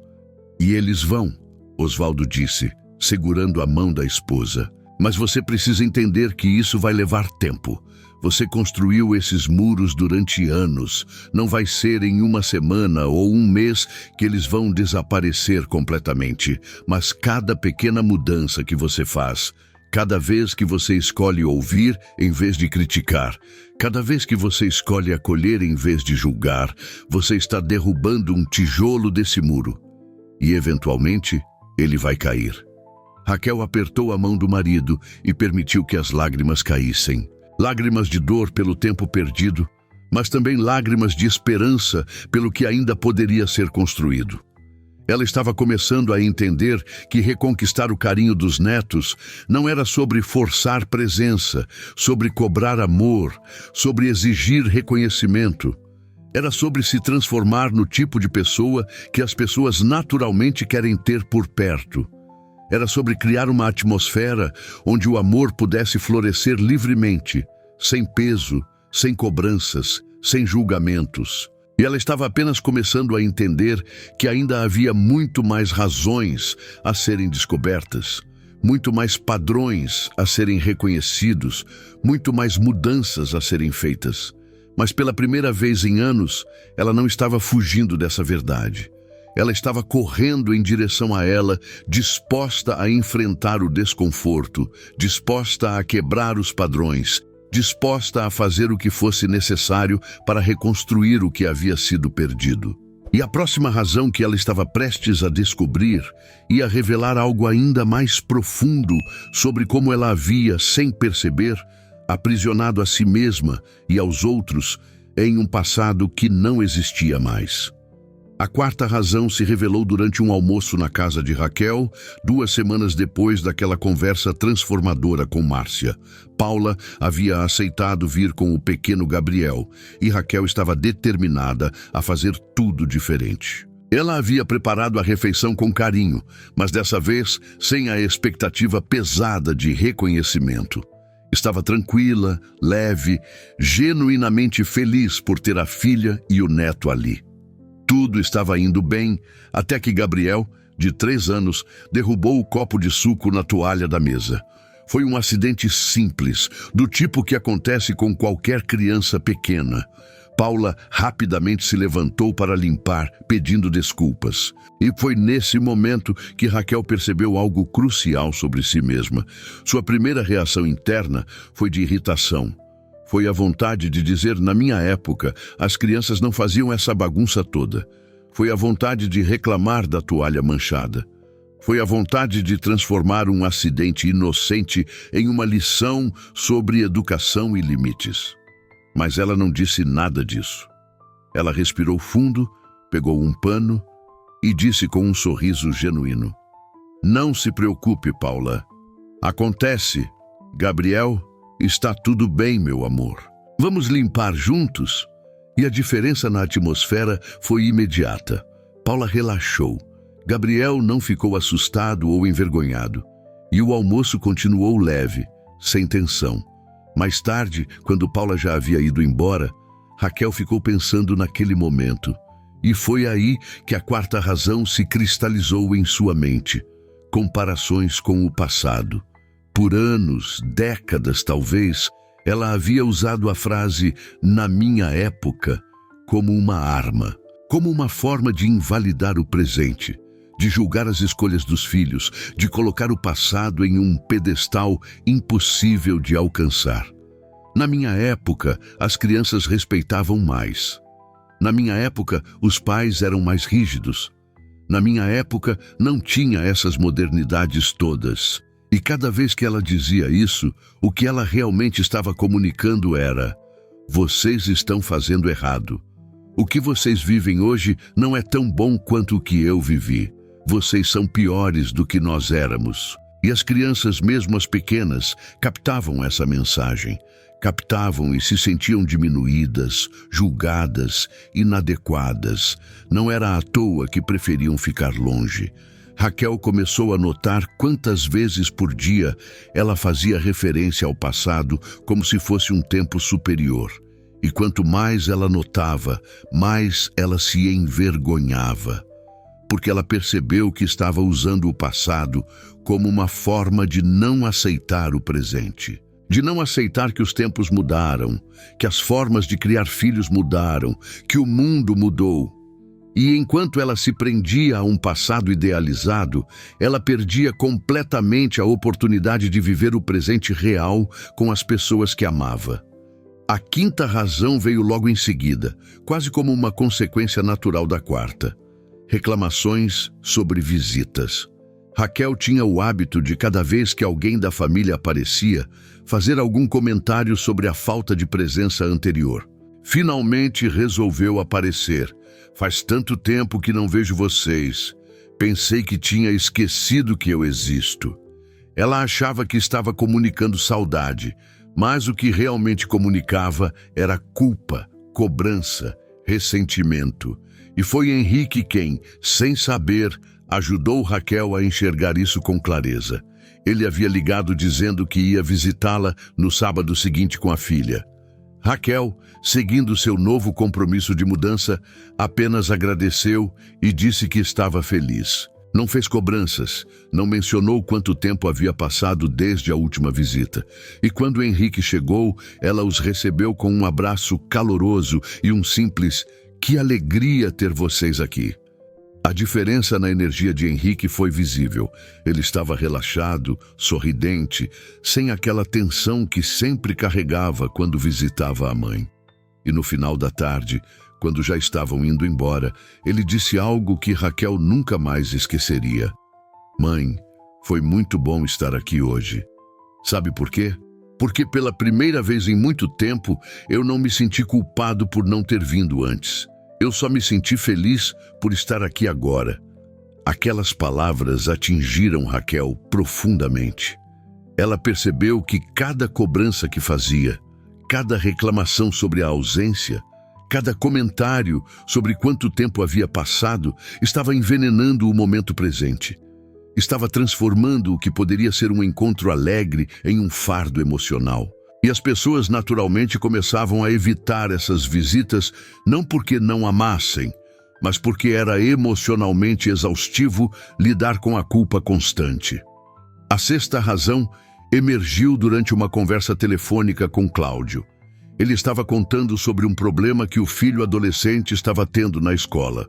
"E eles vão", Osvaldo disse, segurando a mão da esposa. "Mas você precisa entender que isso vai levar tempo. Você construiu esses muros durante anos. Não vai ser em uma semana ou um mês que eles vão desaparecer completamente. Mas cada pequena mudança que você faz, cada vez que você escolhe ouvir em vez de criticar, cada vez que você escolhe acolher em vez de julgar, você está derrubando um tijolo desse muro. E, eventualmente, ele vai cair." Raquel apertou a mão do marido e permitiu que as lágrimas caíssem. Lágrimas de dor pelo tempo perdido, mas também lágrimas de esperança pelo que ainda poderia ser construído. Ela estava começando a entender que reconquistar o carinho dos netos não era sobre forçar presença, sobre cobrar amor, sobre exigir reconhecimento. Era sobre se transformar no tipo de pessoa que as pessoas naturalmente querem ter por perto. Era sobre criar uma atmosfera onde o amor pudesse florescer livremente, sem peso, sem cobranças, sem julgamentos. E ela estava apenas começando a entender que ainda havia muito mais razões a serem descobertas, muito mais padrões a serem reconhecidos, muito mais mudanças a serem feitas. Mas pela primeira vez em anos, ela não estava fugindo dessa verdade. Ela estava correndo em direção a ela, disposta a enfrentar o desconforto, disposta a quebrar os padrões, disposta a fazer o que fosse necessário para reconstruir o que havia sido perdido. E a próxima razão que ela estava prestes a descobrir ia revelar algo ainda mais profundo sobre como ela havia, sem perceber, aprisionado a si mesma e aos outros em um passado que não existia mais. A quarta razão se revelou durante um almoço na casa de Raquel, 2 semanas depois daquela conversa transformadora com Márcia. Paula havia aceitado vir com o pequeno Gabriel e Raquel estava determinada a fazer tudo diferente. Ela havia preparado a refeição com carinho, mas dessa vez sem a expectativa pesada de reconhecimento. Estava tranquila, leve, genuinamente feliz por ter a filha e o neto ali. Tudo estava indo bem, até que Gabriel, de 3 anos, derrubou o copo de suco na toalha da mesa. Foi um acidente simples, do tipo que acontece com qualquer criança pequena. Paula rapidamente se levantou para limpar, pedindo desculpas. E foi nesse momento que Raquel percebeu algo crucial sobre si mesma. Sua primeira reação interna foi de irritação. Foi a vontade de dizer, na minha época, as crianças não faziam essa bagunça toda. Foi a vontade de reclamar da toalha manchada. Foi a vontade de transformar um acidente inocente em uma lição sobre educação e limites. Mas ela não disse nada disso. Ela respirou fundo, pegou um pano e disse com um sorriso genuíno: "Não se preocupe, Paula. Acontece, Gabriel. Está tudo bem, meu amor. Vamos limpar juntos?" E a diferença na atmosfera foi imediata. Paula relaxou. Gabriel não ficou assustado ou envergonhado. E o almoço continuou leve, sem tensão. Mais tarde, quando Paula já havia ido embora, Raquel ficou pensando naquele momento. E foi aí que a quarta razão se cristalizou em sua mente. Comparações com o passado. Por anos, décadas talvez, ela havia usado a frase "na minha época" como uma arma, como uma forma de invalidar o presente, de julgar as escolhas dos filhos, de colocar o passado em um pedestal impossível de alcançar. Na minha época, as crianças respeitavam mais. Na minha época, os pais eram mais rígidos. Na minha época, não tinha essas modernidades todas. E cada vez que ela dizia isso, o que ela realmente estava comunicando era: vocês estão fazendo errado. O que vocês vivem hoje não é tão bom quanto o que eu vivi. Vocês são piores do que nós éramos. E as crianças, mesmo as pequenas, captavam essa mensagem. Captavam e se sentiam diminuídas, julgadas, inadequadas. Não era à toa que preferiam ficar longe. Raquel começou a notar quantas vezes por dia ela fazia referência ao passado como se fosse um tempo superior. E quanto mais ela notava, mais ela se envergonhava. Porque ela percebeu que estava usando o passado como uma forma de não aceitar o presente. De não aceitar que os tempos mudaram, que as formas de criar filhos mudaram, que o mundo mudou. E enquanto ela se prendia a um passado idealizado, ela perdia completamente a oportunidade de viver o presente real com as pessoas que amava. A quinta razão veio logo em seguida, quase como uma consequência natural da quarta. Reclamações sobre visitas. Raquel tinha o hábito de, cada vez que alguém da família aparecia, fazer algum comentário sobre a falta de presença anterior. Finalmente resolveu aparecer. "Faz tanto tempo que não vejo vocês. Pensei que tinha esquecido que eu existo." Ela achava que estava comunicando saudade, mas o que realmente comunicava era culpa, cobrança, ressentimento. E foi Henrique quem, sem saber, ajudou Raquel a enxergar isso com clareza. Ele havia ligado dizendo que ia visitá-la no sábado seguinte com a filha. Raquel, seguindo seu novo compromisso de mudança, apenas agradeceu e disse que estava feliz. Não fez cobranças, não mencionou quanto tempo havia passado desde a última visita. E quando Henrique chegou, ela os recebeu com um abraço caloroso e um simples "que alegria ter vocês aqui." A diferença na energia de Henrique foi visível. Ele estava relaxado, sorridente, sem aquela tensão que sempre carregava quando visitava a mãe. E no final da tarde, quando já estavam indo embora, ele disse algo que Raquel nunca mais esqueceria. Mãe, foi muito bom estar aqui hoje. Sabe por quê? Porque pela primeira vez em muito tempo, eu não me senti culpado por não ter vindo antes. Eu só me senti feliz por estar aqui agora. Aquelas palavras atingiram Raquel profundamente. Ela percebeu que cada cobrança que fazia, cada reclamação sobre a ausência, cada comentário sobre quanto tempo havia passado, estava envenenando o momento presente. Estava transformando o que poderia ser um encontro alegre em um fardo emocional. E as pessoas naturalmente começavam a evitar essas visitas, não porque não amassem, mas porque era emocionalmente exaustivo lidar com a culpa constante. A sexta razão emergiu durante uma conversa telefônica com Cláudio. Ele estava contando sobre um problema que o filho adolescente estava tendo na escola.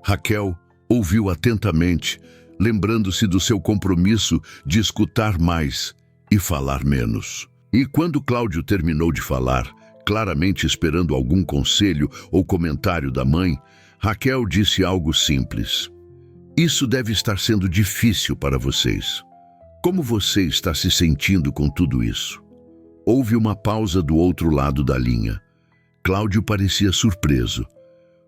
Raquel ouviu atentamente, lembrando-se do seu compromisso de escutar mais e falar menos. E quando Cláudio terminou de falar, claramente esperando algum conselho ou comentário da mãe, Raquel disse algo simples. Isso deve estar sendo difícil para vocês. Como você está se sentindo com tudo isso? Houve uma pausa do outro lado da linha. Cláudio parecia surpreso.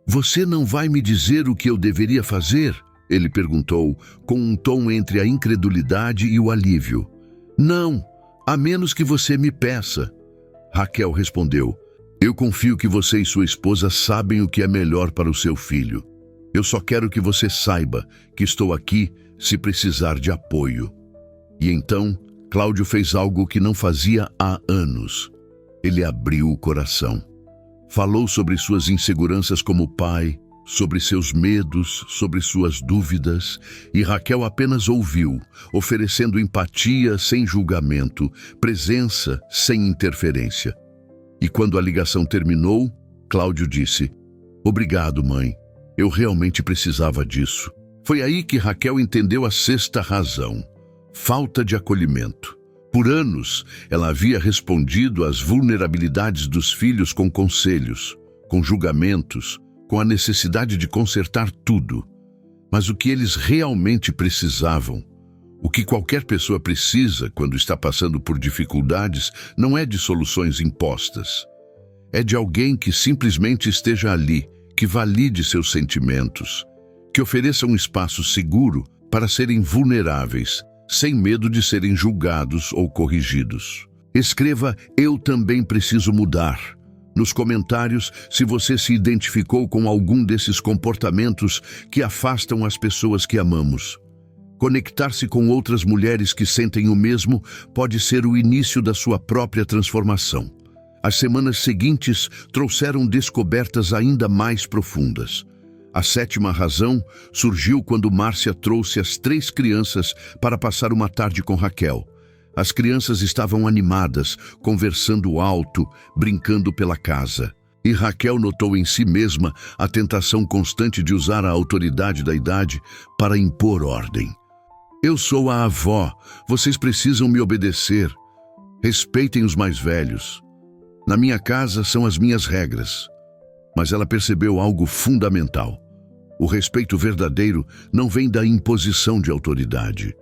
Você não vai me dizer o que eu deveria fazer? Ele perguntou, com um tom entre a incredulidade e o alívio. Não, a menos que você me peça. Raquel respondeu. Eu confio que você e sua esposa sabem o que é melhor para o seu filho. Eu só quero que você saiba que estou aqui se precisar de apoio. E então, Cláudio fez algo que não fazia há anos. Ele abriu o coração. Falou sobre suas inseguranças como pai, sobre seus medos, sobre suas dúvidas, e Raquel apenas ouviu, oferecendo empatia sem julgamento, presença sem interferência. E quando a ligação terminou, Cláudio disse, Obrigado, mãe. Eu realmente precisava disso. Foi aí que Raquel entendeu a sexta razão. Falta de acolhimento. Por anos, ela havia respondido às vulnerabilidades dos filhos com conselhos, com julgamentos, com a necessidade de consertar tudo. Mas o que eles realmente precisavam, o que qualquer pessoa precisa quando está passando por dificuldades, não é de soluções impostas. É de alguém que simplesmente esteja ali, que valide seus sentimentos, que ofereça um espaço seguro para serem vulneráveis, sem medo de serem julgados ou corrigidos. Escreva Eu também preciso mudar nos comentários se você se identificou com algum desses comportamentos que afastam as pessoas que amamos. Conectar-se com outras mulheres que sentem o mesmo pode ser o início da sua própria transformação. As semanas seguintes trouxeram descobertas ainda mais profundas. A sétima razão surgiu quando Márcia trouxe as 3 crianças para passar uma tarde com Raquel. As crianças estavam animadas, conversando alto, brincando pela casa. E Raquel notou em si mesma a tentação constante de usar a autoridade da idade para impor ordem. Eu sou a avó, vocês precisam me obedecer. Respeitem os mais velhos. Na minha casa são as minhas regras. Mas ela percebeu algo fundamental. O respeito verdadeiro não vem da imposição de autoridade.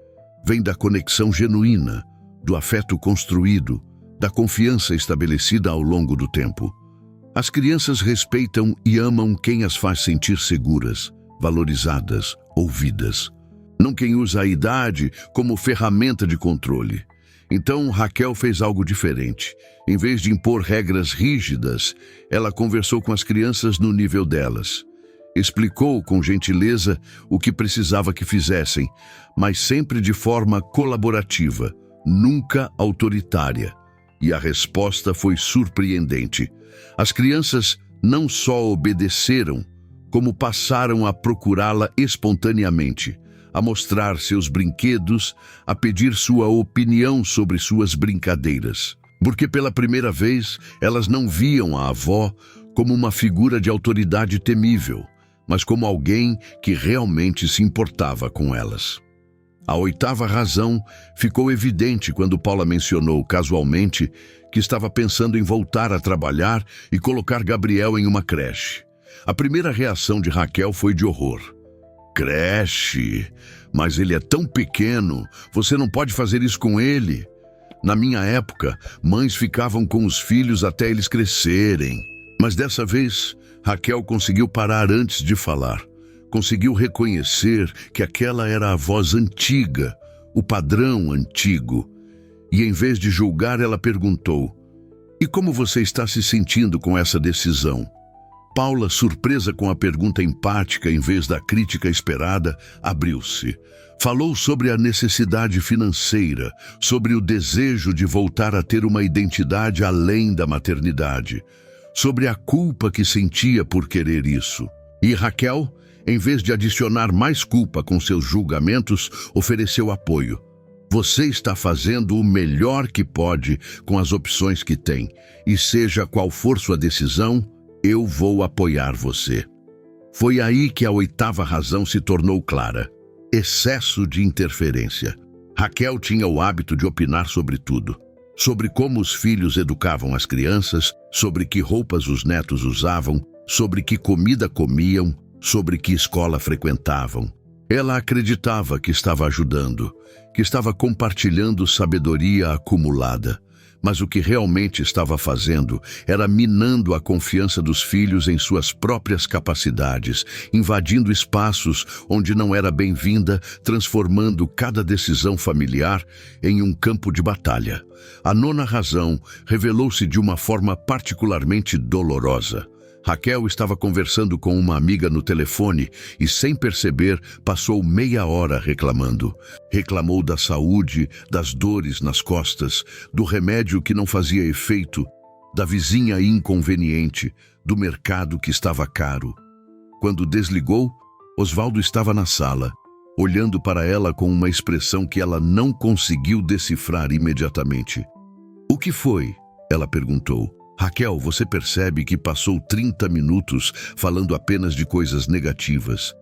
Vem da conexão genuína, do afeto construído, da confiança estabelecida ao longo do tempo. As crianças respeitam e amam quem as faz sentir seguras, valorizadas, ouvidas. Não quem usa a idade como ferramenta de controle. Então Raquel fez algo diferente. Em vez de impor regras rígidas, ela conversou com as crianças no nível delas. Explicou com gentileza o que precisava que fizessem, mas sempre de forma colaborativa, nunca autoritária. E a resposta foi surpreendente. As crianças não só obedeceram, como passaram a procurá-la espontaneamente, a mostrar seus brinquedos, a pedir sua opinião sobre suas brincadeiras. Porque pela primeira vez elas não viam a avó como uma figura de autoridade temível, mas como alguém que realmente se importava com elas. A oitava razão ficou evidente quando Paula mencionou casualmente que estava pensando em voltar a trabalhar e colocar Gabriel em uma creche. A primeira reação de Raquel foi de horror. Creche, mas ele é tão pequeno, você não pode fazer isso com ele. Na minha época, mães ficavam com os filhos até eles crescerem. Mas dessa vez, Raquel conseguiu parar antes de falar. Conseguiu reconhecer que aquela era a voz antiga, o padrão antigo. E em vez de julgar, ela perguntou: "E como você está se sentindo com essa decisão?" Paula, surpresa com a pergunta empática em vez da crítica esperada, abriu-se. Falou sobre a necessidade financeira, sobre o desejo de voltar a ter uma identidade além da maternidade, sobre a culpa que sentia por querer isso. E Raquel, em vez de adicionar mais culpa com seus julgamentos, ofereceu apoio. Você está fazendo o melhor que pode com as opções que tem, e seja qual for sua decisão, eu vou apoiar você. Foi aí que a oitava razão se tornou clara: excesso de interferência. Raquel tinha o hábito de opinar sobre tudo. Sobre como os filhos educavam as crianças, sobre que roupas os netos usavam, sobre que comida comiam, sobre que escola frequentavam. Ela acreditava que estava ajudando, que estava compartilhando sabedoria acumulada. Mas o que realmente estava fazendo era minando a confiança dos filhos em suas próprias capacidades, invadindo espaços onde não era bem-vinda, transformando cada decisão familiar em um campo de batalha. A nona razão revelou-se de uma forma particularmente dolorosa. Raquel estava conversando com uma amiga no telefone e, sem perceber, passou meia hora reclamando. Reclamou da saúde, das dores nas costas, do remédio que não fazia efeito, da vizinha inconveniente, do mercado que estava caro. Quando desligou, Osvaldo estava na sala, olhando para ela com uma expressão que ela não conseguiu decifrar imediatamente. "O que foi?" ela perguntou. "Raquel, você percebe que passou 30 minutos falando apenas de coisas negativas.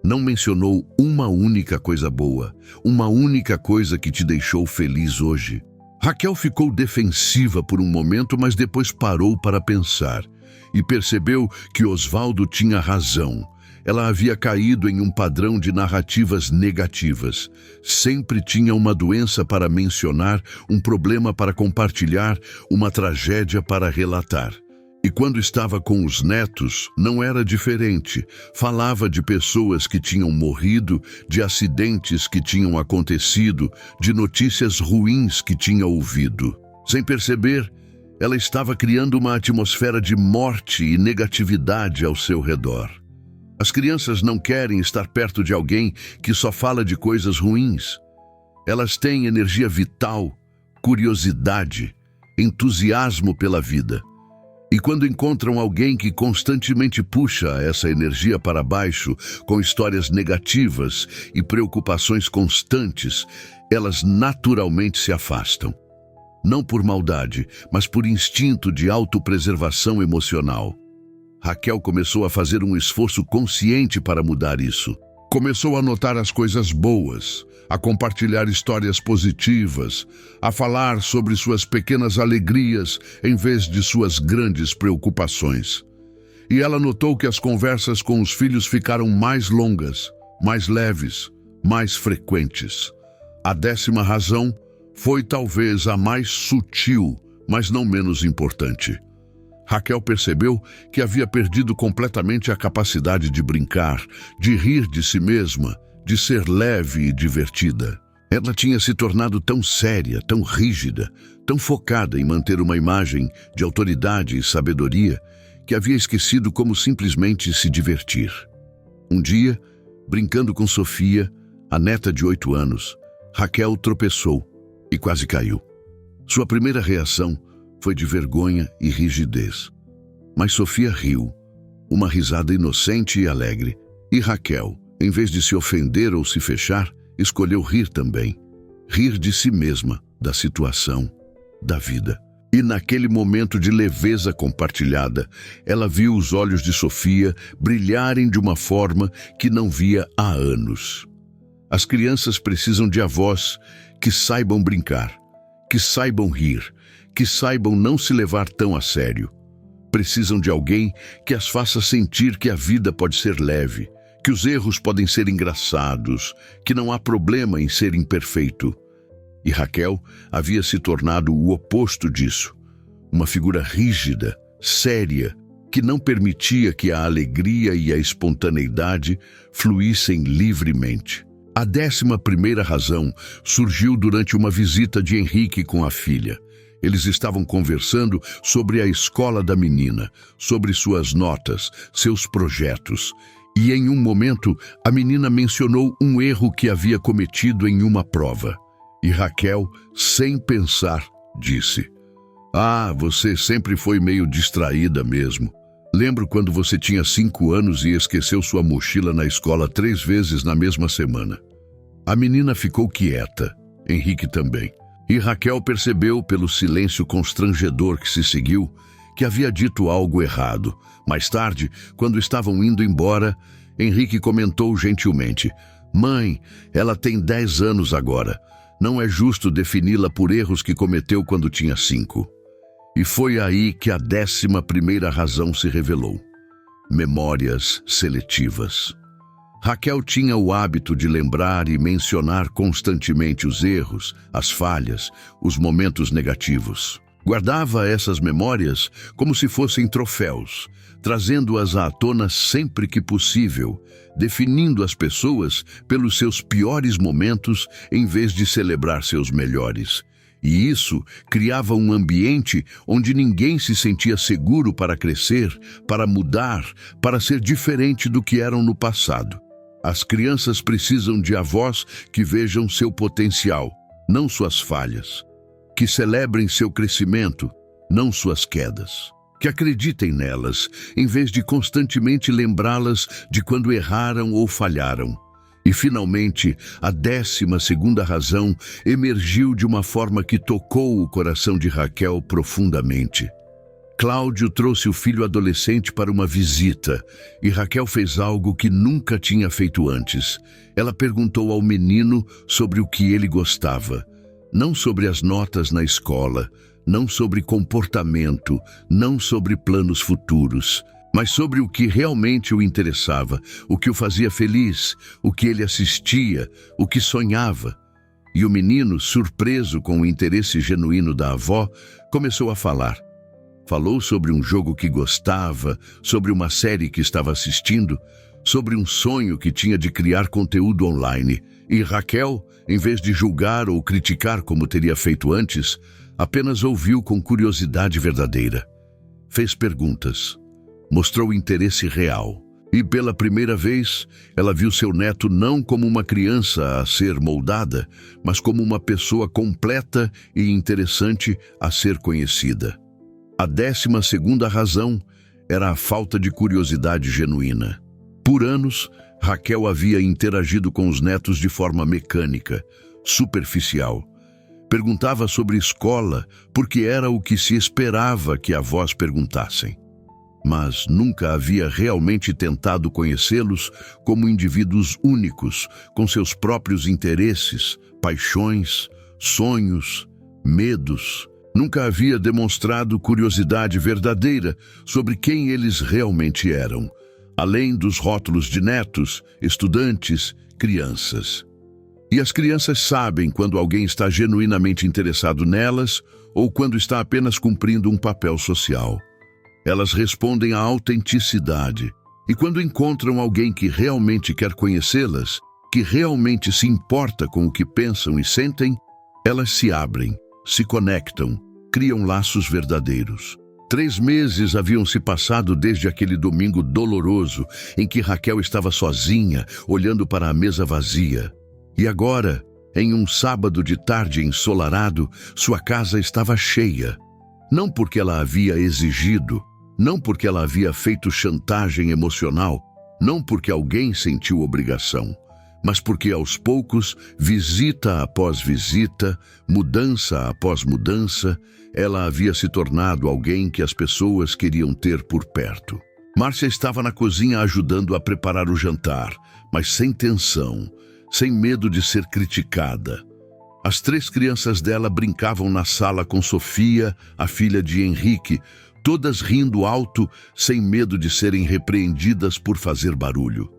Não mencionou uma única coisa boa, uma única coisa que te deixou feliz hoje." Raquel ficou defensiva por um momento, mas depois parou para pensar e percebeu que Osvaldo tinha razão. Ela havia caído em um padrão de narrativas negativas. Sempre tinha uma doença para mencionar, um problema para compartilhar, uma tragédia para relatar. E quando estava com os netos, não era diferente. Falava de pessoas que tinham morrido, de acidentes que tinham acontecido, de notícias ruins que tinha ouvido. Sem perceber, ela estava criando uma atmosfera de morte e negatividade ao seu redor. As crianças não querem estar perto de alguém que só fala de coisas ruins. Elas têm energia vital, curiosidade, entusiasmo pela vida. E quando encontram alguém que constantemente puxa essa energia para baixo, com histórias negativas e preocupações constantes, elas naturalmente se afastam. Não por maldade, mas por instinto de autopreservação emocional. Raquel começou a fazer um esforço consciente para mudar isso. Começou a notar as coisas boas, a compartilhar histórias positivas, a falar sobre suas pequenas alegrias em vez de suas grandes preocupações. E ela notou que as conversas com os filhos ficaram mais longas, mais leves, mais frequentes. A 10ª razão foi talvez a mais sutil, mas não menos importante. Raquel percebeu que havia perdido completamente a capacidade de brincar, de rir de si mesma, de ser leve e divertida. Ela tinha se tornado tão séria, tão rígida, tão focada em manter uma imagem de autoridade e sabedoria, que havia esquecido como simplesmente se divertir. Um dia, brincando com Sofia, a neta de 8 anos, Raquel tropeçou e quase caiu. Sua primeira reação foi de vergonha e rigidez. Mas Sofia riu, uma risada inocente e alegre, e Raquel, em vez de se ofender ou se fechar, escolheu rir também. Rir de si mesma, da situação, da vida. E naquele momento de leveza compartilhada, ela viu os olhos de Sofia brilharem de uma forma que não via há anos. As crianças precisam de avós que saibam brincar, que saibam rir, que saibam não se levar tão a sério. Precisam de alguém que as faça sentir que a vida pode ser leve, que os erros podem ser engraçados, que não há problema em ser imperfeito. E Raquel havia se tornado o oposto disso. Uma figura rígida, séria, que não permitia que a alegria e a espontaneidade fluíssem livremente. A 11ª razão surgiu durante uma visita de Henrique com a filha. Eles estavam conversando sobre a escola da menina, sobre suas notas, seus projetos. E em um momento, a menina mencionou um erro que havia cometido em uma prova. E Raquel, sem pensar, disse: "Ah, você sempre foi meio distraída mesmo. Lembro quando você tinha 5 anos e esqueceu sua mochila na escola 3 vezes na mesma semana." A menina ficou quieta, Henrique também. E Raquel percebeu pelo silêncio constrangedor que se seguiu que havia dito algo errado. Mais tarde, quando estavam indo embora, Henrique comentou gentilmente: "Mãe, ela tem 10 anos agora. Não é justo defini-la por erros que cometeu quando tinha 5. E foi aí que a 11ª razão se revelou: memórias seletivas. Raquel tinha o hábito de lembrar e mencionar constantemente os erros, as falhas, os momentos negativos. Guardava essas memórias como se fossem troféus, trazendo-as à tona sempre que possível, definindo as pessoas pelos seus piores momentos em vez de celebrar seus melhores. E isso criava um ambiente onde ninguém se sentia seguro para crescer, para mudar, para ser diferente do que eram no passado. As crianças precisam de avós que vejam seu potencial, não suas falhas. Que celebrem seu crescimento, não suas quedas. Que acreditem nelas, em vez de constantemente lembrá-las de quando erraram ou falharam. E, finalmente, a 12ª razão emergiu de uma forma que tocou o coração de Raquel profundamente. Cláudio trouxe o filho adolescente para uma visita, e Raquel fez algo que nunca tinha feito antes. Ela perguntou ao menino sobre o que ele gostava. Não sobre as notas na escola, não sobre comportamento, não sobre planos futuros, mas sobre o que realmente o interessava, o que o fazia feliz, o que ele assistia, o que sonhava. E o menino, surpreso com o interesse genuíno da avó, começou a falar. Falou sobre um jogo que gostava, sobre uma série que estava assistindo, sobre um sonho que tinha de criar conteúdo online. E Raquel, em vez de julgar ou criticar como teria feito antes, apenas ouviu com curiosidade verdadeira. Fez perguntas. Mostrou interesse real. E pela primeira vez, ela viu seu neto não como uma criança a ser moldada, mas como uma pessoa completa e interessante a ser conhecida. A 12ª razão era a falta de curiosidade genuína. Por anos, Raquel havia interagido com os netos de forma mecânica, superficial. Perguntava sobre escola porque era o que se esperava que avós perguntassem. Mas nunca havia realmente tentado conhecê-los como indivíduos únicos, com seus próprios interesses, paixões, sonhos, medos. Nunca havia demonstrado curiosidade verdadeira sobre quem eles realmente eram, além dos rótulos de netos, estudantes, crianças. E as crianças sabem quando alguém está genuinamente interessado nelas ou quando está apenas cumprindo um papel social. Elas respondem à autenticidade, e quando encontram alguém que realmente quer conhecê-las, que realmente se importa com o que pensam e sentem, elas se abrem, se conectam, criam laços verdadeiros. 3 meses haviam se passado desde aquele domingo doloroso em que Raquel estava sozinha, olhando para a mesa vazia. E agora, em um sábado de tarde ensolarado, sua casa estava cheia. Não porque ela havia exigido, não porque ela havia feito chantagem emocional, não porque alguém sentiu obrigação, mas porque aos poucos, visita após visita, mudança após mudança, ela havia se tornado alguém que as pessoas queriam ter por perto. Márcia estava na cozinha ajudando a preparar o jantar, mas sem tensão, sem medo de ser criticada. As 3 crianças dela brincavam na sala com Sofia, a filha de Henrique, todas rindo alto, sem medo de serem repreendidas por fazer barulho.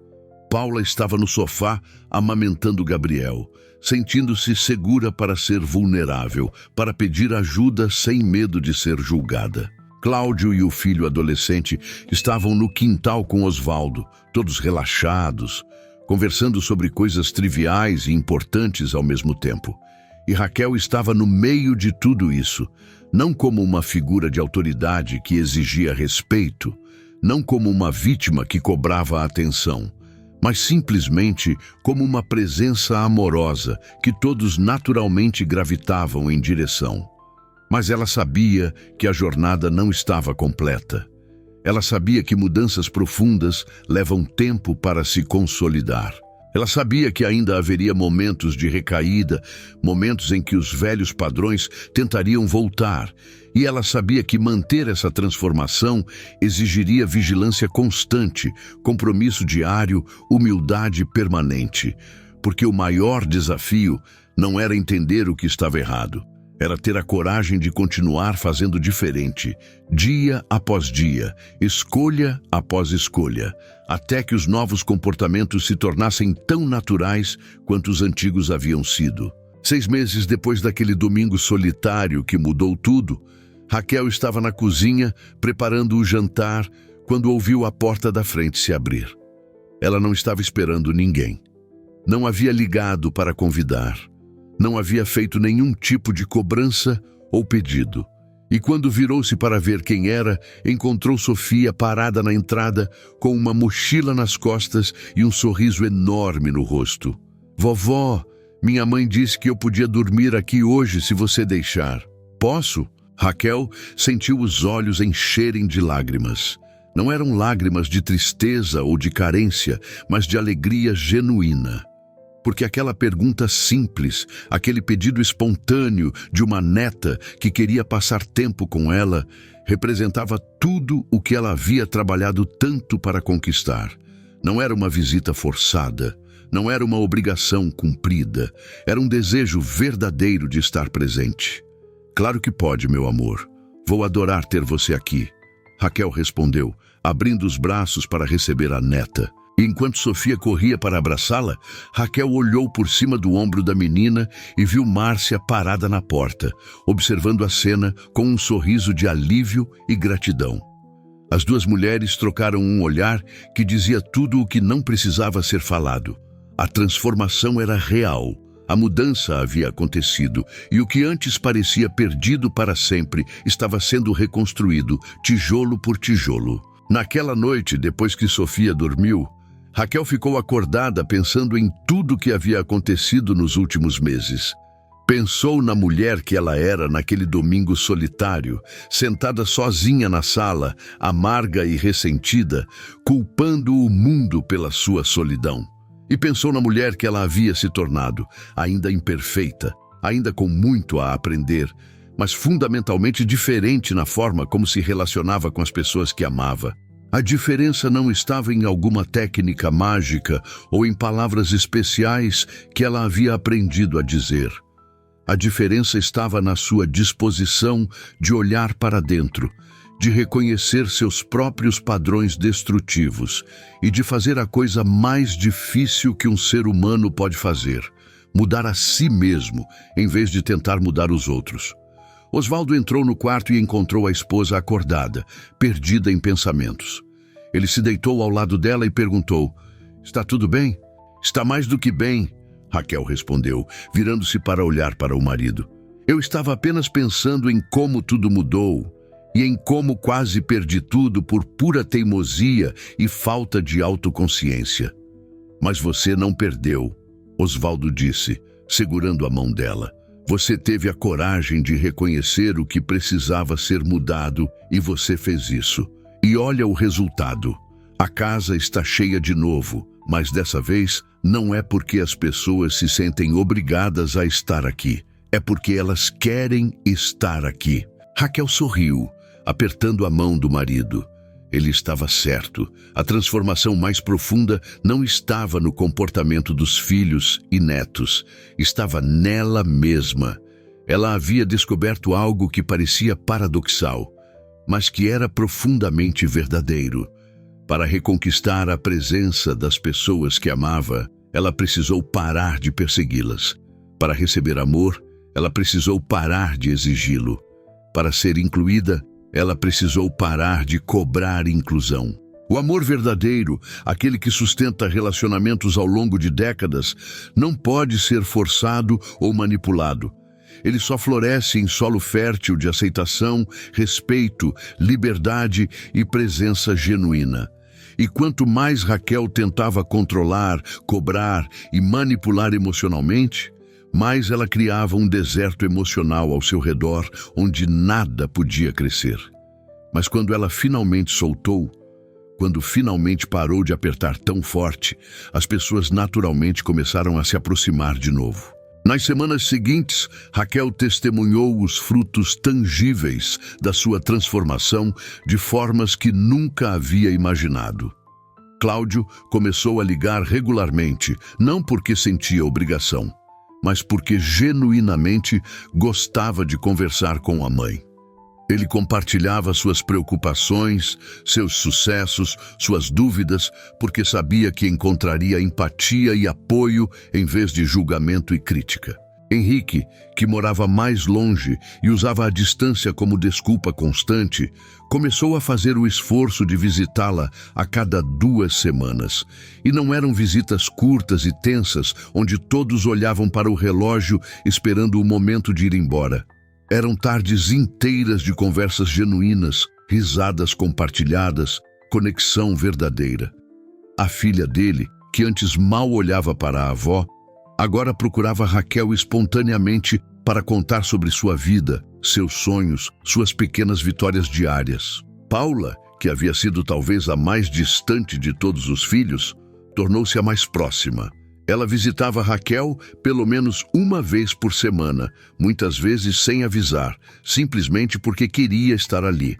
Paula estava no sofá, amamentando Gabriel, sentindo-se segura para ser vulnerável, para pedir ajuda sem medo de ser julgada. Cláudio e o filho adolescente estavam no quintal com Osvaldo, todos relaxados, conversando sobre coisas triviais e importantes ao mesmo tempo. E Raquel estava no meio de tudo isso, não como uma figura de autoridade que exigia respeito, não como uma vítima que cobrava atenção, mas simplesmente como uma presença amorosa que todos naturalmente gravitavam em direção. Mas ela sabia que a jornada não estava completa. Ela sabia que mudanças profundas levam tempo para se consolidar. Ela sabia que ainda haveria momentos de recaída, momentos em que os velhos padrões tentariam voltar. E ela sabia que manter essa transformação exigiria vigilância constante, compromisso diário, humildade permanente. Porque o maior desafio não era entender o que estava errado. Era ter a coragem de continuar fazendo diferente, dia após dia, escolha após escolha, até que os novos comportamentos se tornassem tão naturais quanto os antigos haviam sido. 6 meses depois daquele domingo solitário que mudou tudo, Raquel estava na cozinha preparando o jantar quando ouviu a porta da frente se abrir. Ela não estava esperando ninguém. Não havia ligado para convidar. Não havia feito nenhum tipo de cobrança ou pedido. E quando virou-se para ver quem era, encontrou Sofia parada na entrada, com uma mochila nas costas e um sorriso enorme no rosto. "Vovó, minha mãe disse que eu podia dormir aqui hoje se você deixar. Posso?" Raquel sentiu os olhos encherem de lágrimas. Não eram lágrimas de tristeza ou de carência, mas de alegria genuína. Porque aquela pergunta simples, aquele pedido espontâneo de uma neta que queria passar tempo com ela, representava tudo o que ela havia trabalhado tanto para conquistar. Não era uma visita forçada, não era uma obrigação cumprida, era um desejo verdadeiro de estar presente. "Claro que pode, meu amor. Vou adorar ter você aqui." Raquel respondeu, abrindo os braços para receber a neta. E enquanto Sofia corria para abraçá-la, Raquel olhou por cima do ombro da menina e viu Márcia parada na porta, observando a cena com um sorriso de alívio e gratidão. As duas mulheres trocaram um olhar que dizia tudo o que não precisava ser falado. A transformação era real, a mudança havia acontecido e o que antes parecia perdido para sempre estava sendo reconstruído, tijolo por tijolo. Naquela noite, depois que Sofia dormiu, Raquel ficou acordada pensando em tudo que havia acontecido nos últimos meses. Pensou na mulher que ela era naquele domingo solitário, sentada sozinha na sala, amarga e ressentida, culpando o mundo pela sua solidão. E pensou na mulher que ela havia se tornado, ainda imperfeita, ainda com muito a aprender, mas fundamentalmente diferente na forma como se relacionava com as pessoas que amava. A diferença não estava em alguma técnica mágica ou em palavras especiais que ela havia aprendido a dizer. A diferença estava na sua disposição de olhar para dentro, de reconhecer seus próprios padrões destrutivos e de fazer a coisa mais difícil que um ser humano pode fazer, mudar a si mesmo, em vez de tentar mudar os outros. Osvaldo entrou no quarto e encontrou a esposa acordada, perdida em pensamentos. Ele se deitou ao lado dela e perguntou, "Está tudo bem?" "Está mais do que bem", Raquel respondeu, virando-se para olhar para o marido. "Eu estava apenas pensando em como tudo mudou e em como quase perdi tudo por pura teimosia e falta de autoconsciência." "Mas você não perdeu", Osvaldo disse, segurando a mão dela. "Você teve a coragem de reconhecer o que precisava ser mudado e você fez isso. E olha o resultado. A casa está cheia de novo, mas dessa vez não é porque as pessoas se sentem obrigadas a estar aqui. É porque elas querem estar aqui." Raquel sorriu, apertando a mão do marido. Ele estava certo. A transformação mais profunda não estava no comportamento dos filhos e netos. Estava nela mesma. Ela havia descoberto algo que parecia paradoxal. mas que era profundamente verdadeiro. Para reconquistar a presença das pessoas que amava, ela precisou parar de persegui-las. Para receber amor, ela precisou parar de exigi-lo. Para ser incluída, ela precisou parar de cobrar inclusão. O amor verdadeiro, aquele que sustenta relacionamentos ao longo de décadas, não pode ser forçado ou manipulado. Ele só floresce em solo fértil de aceitação, respeito, liberdade e presença genuína. E quanto mais Raquel tentava controlar, cobrar e manipular emocionalmente, mais ela criava um deserto emocional ao seu redor, onde nada podia crescer. Mas quando ela finalmente soltou, quando finalmente parou de apertar tão forte, as pessoas naturalmente começaram a se aproximar de novo. Nas semanas seguintes, Raquel testemunhou os frutos tangíveis da sua transformação de formas que nunca havia imaginado. Cláudio começou a ligar regularmente, não porque sentia obrigação, mas porque genuinamente gostava de conversar com a mãe. Ele compartilhava suas preocupações, seus sucessos, suas dúvidas, porque sabia que encontraria empatia e apoio em vez de julgamento e crítica. Henrique, que morava mais longe e usava a distância como desculpa constante, começou a fazer o esforço de visitá-la a cada 2 semanas. E não eram visitas curtas e tensas, onde todos olhavam para o relógio esperando o momento de ir embora. Eram tardes inteiras de conversas genuínas, risadas compartilhadas, conexão verdadeira. A filha dele, que antes mal olhava para a avó, agora procurava Raquel espontaneamente para contar sobre sua vida, seus sonhos, suas pequenas vitórias diárias. Paula, que havia sido talvez a mais distante de todos os filhos, tornou-se a mais próxima. Ela visitava Raquel pelo menos uma vez por semana, muitas vezes sem avisar, simplesmente porque queria estar ali.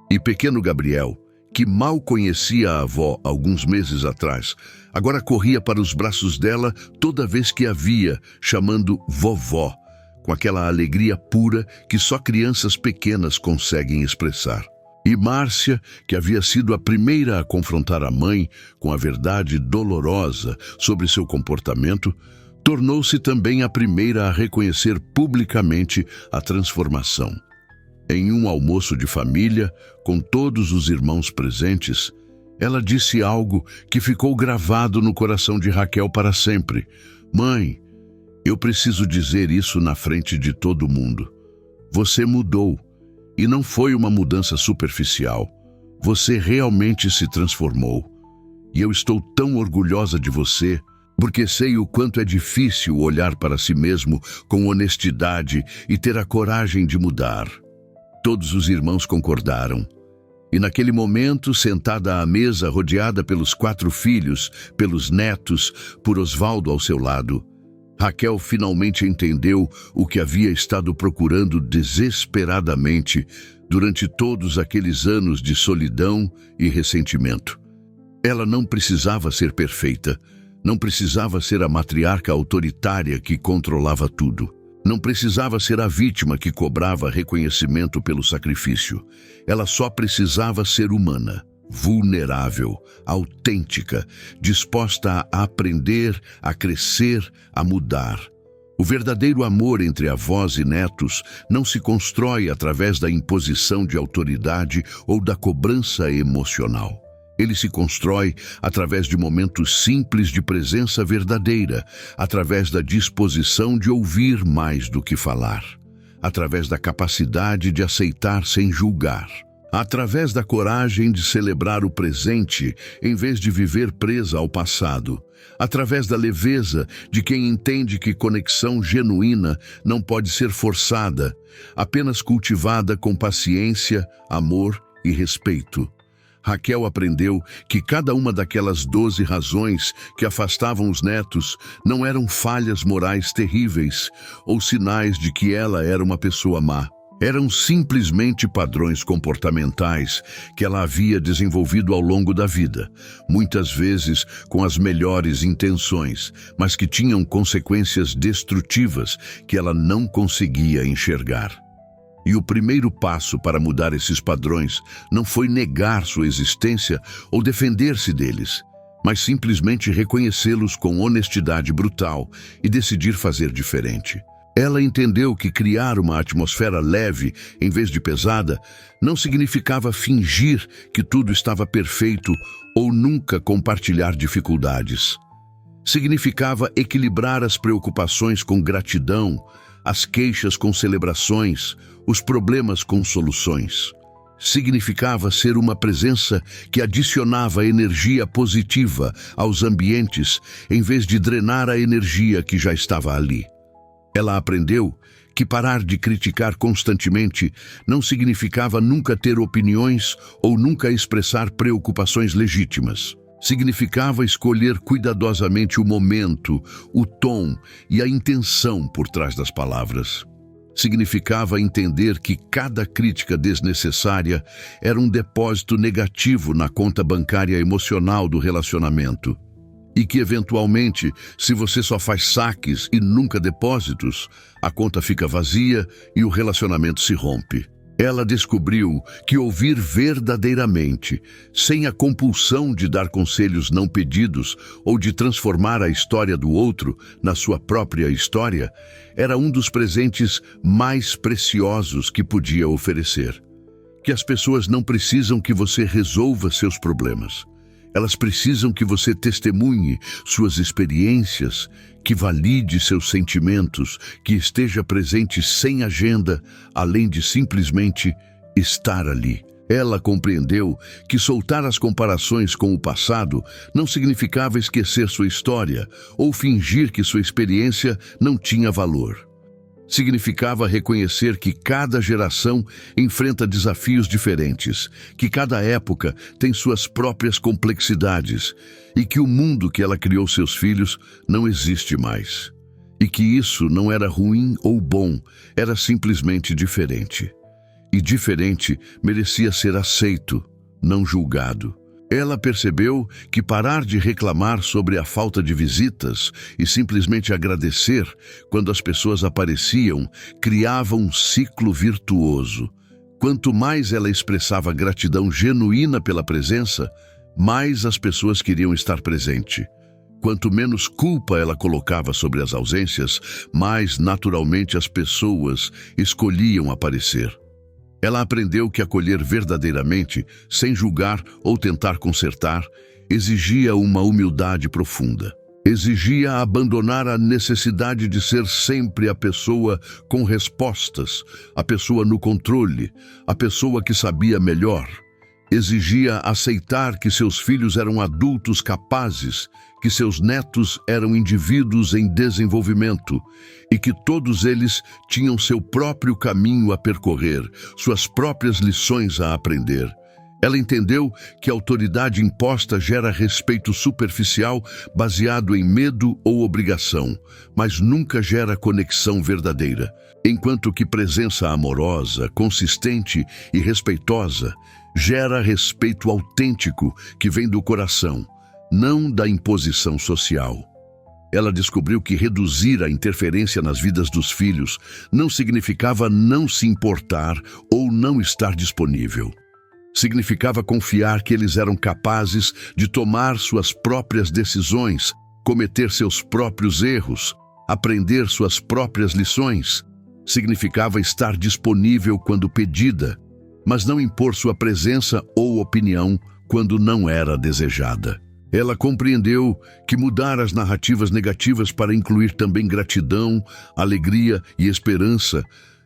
E pequeno Gabriel, que mal conhecia a avó alguns meses atrás, agora corria para os braços dela toda vez que a via, chamando vovó, com aquela alegria pura que só crianças pequenas conseguem expressar. E Márcia, que havia sido a primeira a confrontar a mãe com a verdade dolorosa sobre seu comportamento, tornou-se também a primeira a reconhecer publicamente a transformação. Em um almoço de família, com todos os irmãos presentes, ela disse algo que ficou gravado no coração de Raquel para sempre. Mãe, eu preciso dizer isso na frente de todo mundo. Você mudou. E não foi uma mudança superficial. Você realmente se transformou. E eu estou tão orgulhosa de você, porque sei o quanto é difícil olhar para si mesmo com honestidade e ter a coragem de mudar. Todos os irmãos concordaram. E naquele momento, sentada à mesa, rodeada pelos 4 filhos, pelos netos, por Osvaldo ao seu lado, Raquel finalmente entendeu o que havia estado procurando desesperadamente durante todos aqueles anos de solidão e ressentimento. Ela não precisava ser perfeita, não precisava ser a matriarca autoritária que controlava tudo. Não precisava ser a vítima que cobrava reconhecimento pelo sacrifício. Ela só precisava ser humana. Vulnerável, autêntica, disposta a aprender, a crescer, a mudar. O verdadeiro amor entre avós e netos não se constrói através da imposição de autoridade ou da cobrança emocional. Ele se constrói através de momentos simples de presença verdadeira, através da disposição de ouvir mais do que falar, através da capacidade de aceitar sem julgar. Através da coragem de celebrar o presente em vez de viver presa ao passado. Através da leveza de quem entende que conexão genuína não pode ser forçada, apenas cultivada com paciência, amor e respeito. Raquel aprendeu que cada uma daquelas 12 razões que afastavam os netos não eram falhas morais terríveis ou sinais de que ela era uma pessoa má. Eram simplesmente padrões comportamentais que ela havia desenvolvido ao longo da vida, muitas vezes com as melhores intenções, mas que tinham consequências destrutivas que ela não conseguia enxergar. E o primeiro passo para mudar esses padrões não foi negar sua existência ou defender-se deles, mas simplesmente reconhecê-los com honestidade brutal e decidir fazer diferente. Ela entendeu que criar uma atmosfera leve, em vez de pesada, não significava fingir que tudo estava perfeito ou nunca compartilhar dificuldades. Significava equilibrar as preocupações com gratidão, as queixas com celebrações, os problemas com soluções. Significava ser uma presença que adicionava energia positiva aos ambientes, em vez de drenar a energia que já estava ali. Ela aprendeu que parar de criticar constantemente não significava nunca ter opiniões ou nunca expressar preocupações legítimas. Significava escolher cuidadosamente o momento, o tom e a intenção por trás das palavras. Significava entender que cada crítica desnecessária era um depósito negativo na conta bancária emocional do relacionamento. E que, eventualmente, se você só faz saques e nunca depósitos, a conta fica vazia e o relacionamento se rompe. Ela descobriu que ouvir verdadeiramente, sem a compulsão de dar conselhos não pedidos ou de transformar a história do outro na sua própria história, era um dos presentes mais preciosos que podia oferecer. Que as pessoas não precisam que você resolva seus problemas. Elas precisam que você testemunhe suas experiências, que valide seus sentimentos, que esteja presente sem agenda, além de simplesmente estar ali. Ela compreendeu que soltar as comparações com o passado não significava esquecer sua história ou fingir que sua experiência não tinha valor. Significava reconhecer que cada geração enfrenta desafios diferentes, que cada época tem suas próprias complexidades e que o mundo que ela criou seus filhos não existe mais. E que isso não era ruim ou bom, era simplesmente diferente. E diferente merecia ser aceito, não julgado. Ela percebeu que parar de reclamar sobre a falta de visitas e simplesmente agradecer quando as pessoas apareciam criava um ciclo virtuoso. Quanto mais ela expressava gratidão genuína pela presença, mais as pessoas queriam estar presente. Quanto menos culpa ela colocava sobre as ausências, mais naturalmente as pessoas escolhiam aparecer. Ela aprendeu que acolher verdadeiramente, sem julgar ou tentar consertar, exigia uma humildade profunda. Exigia abandonar a necessidade de ser sempre a pessoa com respostas, a pessoa no controle, a pessoa que sabia melhor. Exigia aceitar que seus filhos eram adultos capazes, que seus netos eram indivíduos em desenvolvimento e que todos eles tinham seu próprio caminho a percorrer, suas próprias lições a aprender. Ela entendeu que a autoridade imposta gera respeito superficial baseado em medo ou obrigação, mas nunca gera conexão verdadeira, enquanto que presença amorosa, consistente e respeitosa gera respeito autêntico que vem do coração, não da imposição social. Ela descobriu que reduzir a interferência nas vidas dos filhos não significava não se importar ou não estar disponível. Significava confiar que eles eram capazes de tomar suas próprias decisões, cometer seus próprios erros, aprender suas próprias lições. Significava estar disponível quando pedida, mas não impor sua presença ou opinião quando não era desejada. Ela compreendeu que mudar as narrativas negativas para incluir também gratidão, alegria e esperança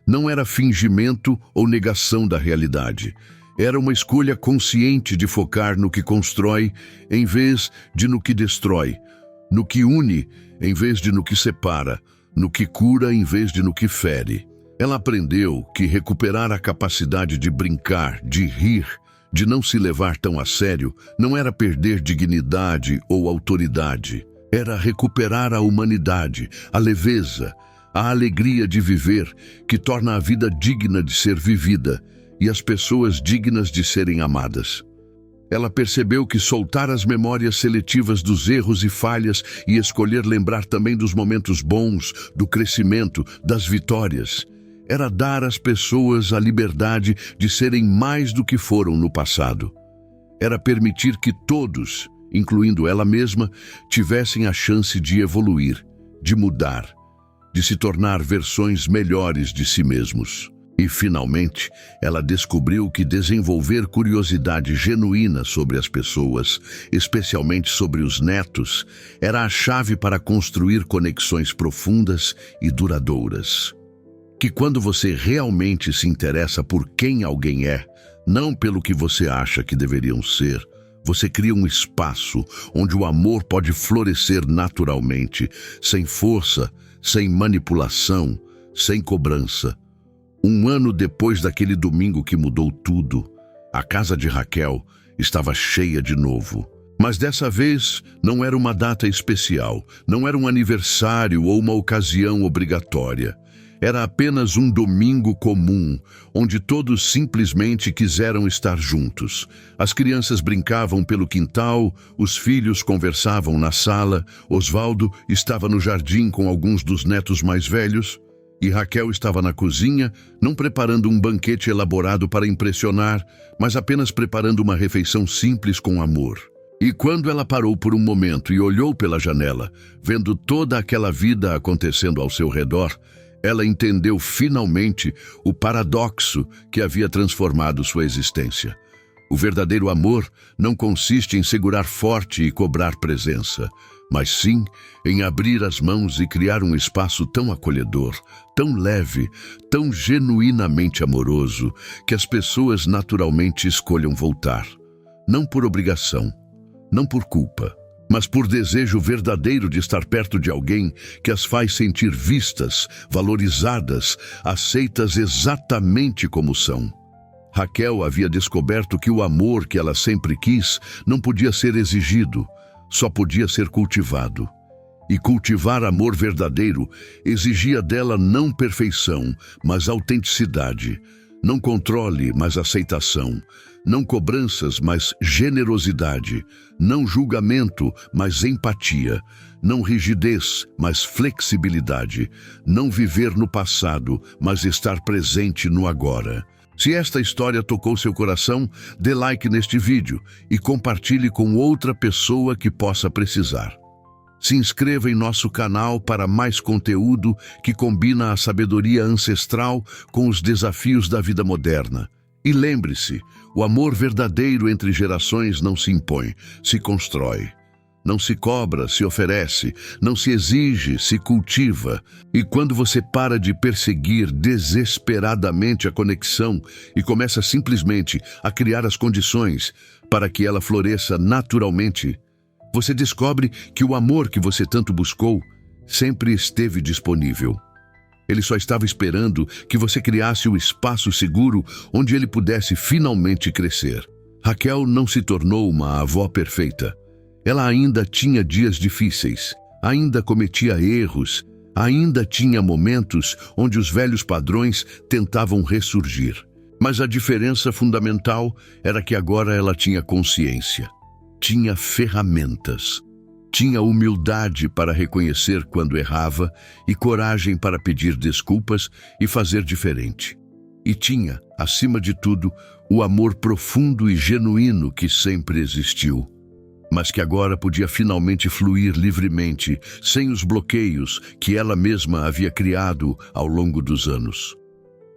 não era fingimento ou negação da realidade. Era uma escolha consciente de focar no que constrói em vez de no que destrói, no que une em vez de no que separa, no que cura em vez de no que fere. Ela aprendeu que recuperar a capacidade de brincar, de rir, de não se levar tão a sério, não era perder dignidade ou autoridade. Era recuperar a humanidade, a leveza, a alegria de viver, que torna a vida digna de ser vivida e as pessoas dignas de serem amadas. Ela percebeu que soltar as memórias seletivas dos erros e falhas e escolher lembrar também dos momentos bons, do crescimento, das vitórias, era dar às pessoas a liberdade de serem mais do que foram no passado. Era permitir que todos, incluindo ela mesma, tivessem a chance de evoluir, de mudar, de se tornar versões melhores de si mesmos. E, finalmente, ela descobriu que desenvolver curiosidade genuína sobre as pessoas, especialmente sobre os netos, era a chave para construir conexões profundas e duradouras. Que quando você realmente se interessa por quem alguém é, não pelo que você acha que deveriam ser, você cria um espaço onde o amor pode florescer naturalmente, sem força, sem manipulação, sem cobrança. 1 ano depois daquele domingo que mudou tudo, a casa de Raquel estava cheia de novo. Mas dessa vez não era uma data especial, não era um aniversário ou uma ocasião obrigatória. Era apenas um domingo comum, onde todos simplesmente quiseram estar juntos. As crianças brincavam pelo quintal, os filhos conversavam na sala, Osvaldo estava no jardim com alguns dos netos mais velhos, e Raquel estava na cozinha, não preparando um banquete elaborado para impressionar, mas apenas preparando uma refeição simples com amor. E quando ela parou por um momento e olhou pela janela, vendo toda aquela vida acontecendo ao seu redor, ela entendeu finalmente o paradoxo que havia transformado sua existência. O verdadeiro amor não consiste em segurar forte e cobrar presença, mas sim em abrir as mãos e criar um espaço tão acolhedor, tão leve, tão genuinamente amoroso, que as pessoas naturalmente escolham voltar. Não por obrigação, não por culpa, mas por desejo verdadeiro de estar perto de alguém que as faz sentir vistas, valorizadas, aceitas exatamente como são. Raquel havia descoberto que o amor que ela sempre quis não podia ser exigido, só podia ser cultivado. E cultivar amor verdadeiro exigia dela não perfeição, mas autenticidade, não controle, mas aceitação, não cobranças, mas generosidade, não julgamento, mas empatia, não rigidez, mas flexibilidade, não viver no passado, mas estar presente no agora. Se esta história tocou seu coração, dê like neste vídeo e compartilhe com outra pessoa que possa precisar. Se inscreva em nosso canal para mais conteúdo que combina a sabedoria ancestral com os desafios da vida moderna. E lembre-se, o amor verdadeiro entre gerações não se impõe, se constrói. Não se cobra, se oferece, não se exige, se cultiva. E quando você para de perseguir desesperadamente a conexão e começa simplesmente a criar as condições para que ela floresça naturalmente, você descobre que o amor que você tanto buscou sempre esteve disponível. Ele só estava esperando que você criasse o espaço seguro onde ele pudesse finalmente crescer. Raquel não se tornou uma avó perfeita. Ela ainda tinha dias difíceis, ainda cometia erros, ainda tinha momentos onde os velhos padrões tentavam ressurgir. Mas a diferença fundamental era que agora ela tinha consciência, tinha ferramentas, tinha humildade para reconhecer quando errava e coragem para pedir desculpas e fazer diferente. E tinha, acima de tudo, o amor profundo e genuíno que sempre existiu, mas que agora podia finalmente fluir livremente, sem os bloqueios que ela mesma havia criado ao longo dos anos.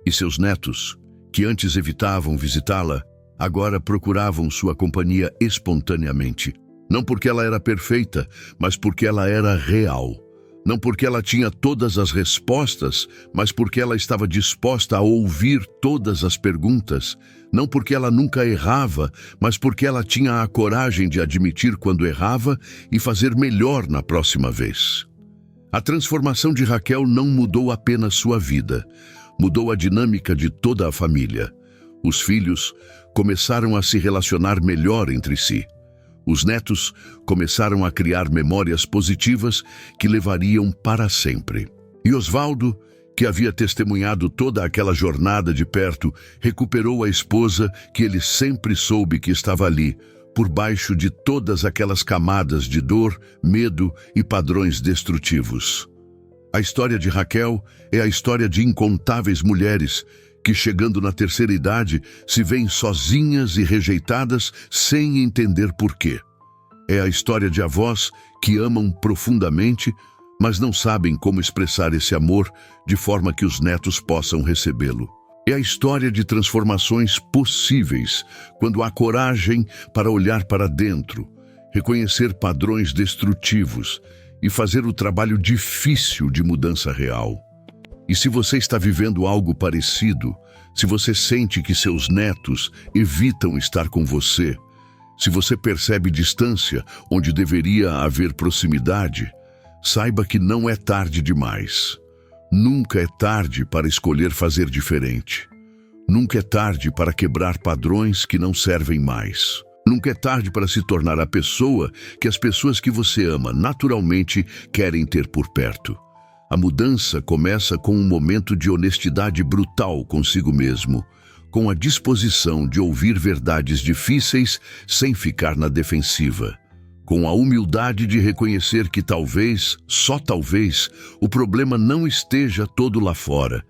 E seus netos, que antes evitavam visitá-la, agora procuravam sua companhia espontaneamente. Não porque ela era perfeita, mas porque ela era real. Não porque ela tinha todas as respostas, mas porque ela estava disposta a ouvir todas as perguntas. Não porque ela nunca errava, mas porque ela tinha a coragem de admitir quando errava e fazer melhor na próxima vez. A transformação de Raquel não mudou apenas sua vida, mudou a dinâmica de toda a família. Os filhos começaram a se relacionar melhor entre si. Os netos começaram a criar memórias positivas que levariam para sempre. E Osvaldo, que havia testemunhado toda aquela jornada de perto, recuperou a esposa que ele sempre soube que estava ali, por baixo de todas aquelas camadas de dor, medo e padrões destrutivos. A história de Raquel é a história de incontáveis mulheres que, chegando na terceira idade, se veem sozinhas e rejeitadas sem entender porquê. É a história de avós que amam profundamente, mas não sabem como expressar esse amor de forma que os netos possam recebê-lo. É a história de transformações possíveis quando há coragem para olhar para dentro, reconhecer padrões destrutivos e fazer o trabalho difícil de mudança real. E se você está vivendo algo parecido, se você sente que seus netos evitam estar com você, se você percebe distância onde deveria haver proximidade, saiba que não é tarde demais. Nunca é tarde para escolher fazer diferente. Nunca é tarde para quebrar padrões que não servem mais. Nunca é tarde para se tornar a pessoa que as pessoas que você ama naturalmente querem ter por perto. A mudança começa com um momento de honestidade brutal consigo mesmo, com a disposição de ouvir verdades difíceis sem ficar na defensiva, com a humildade de reconhecer que talvez, só talvez, o problema não esteja todo lá fora,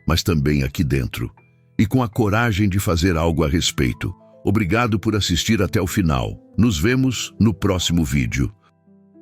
mas também aqui dentro, e com a coragem de fazer algo a respeito. Obrigado por assistir até o final. Nos vemos no próximo vídeo.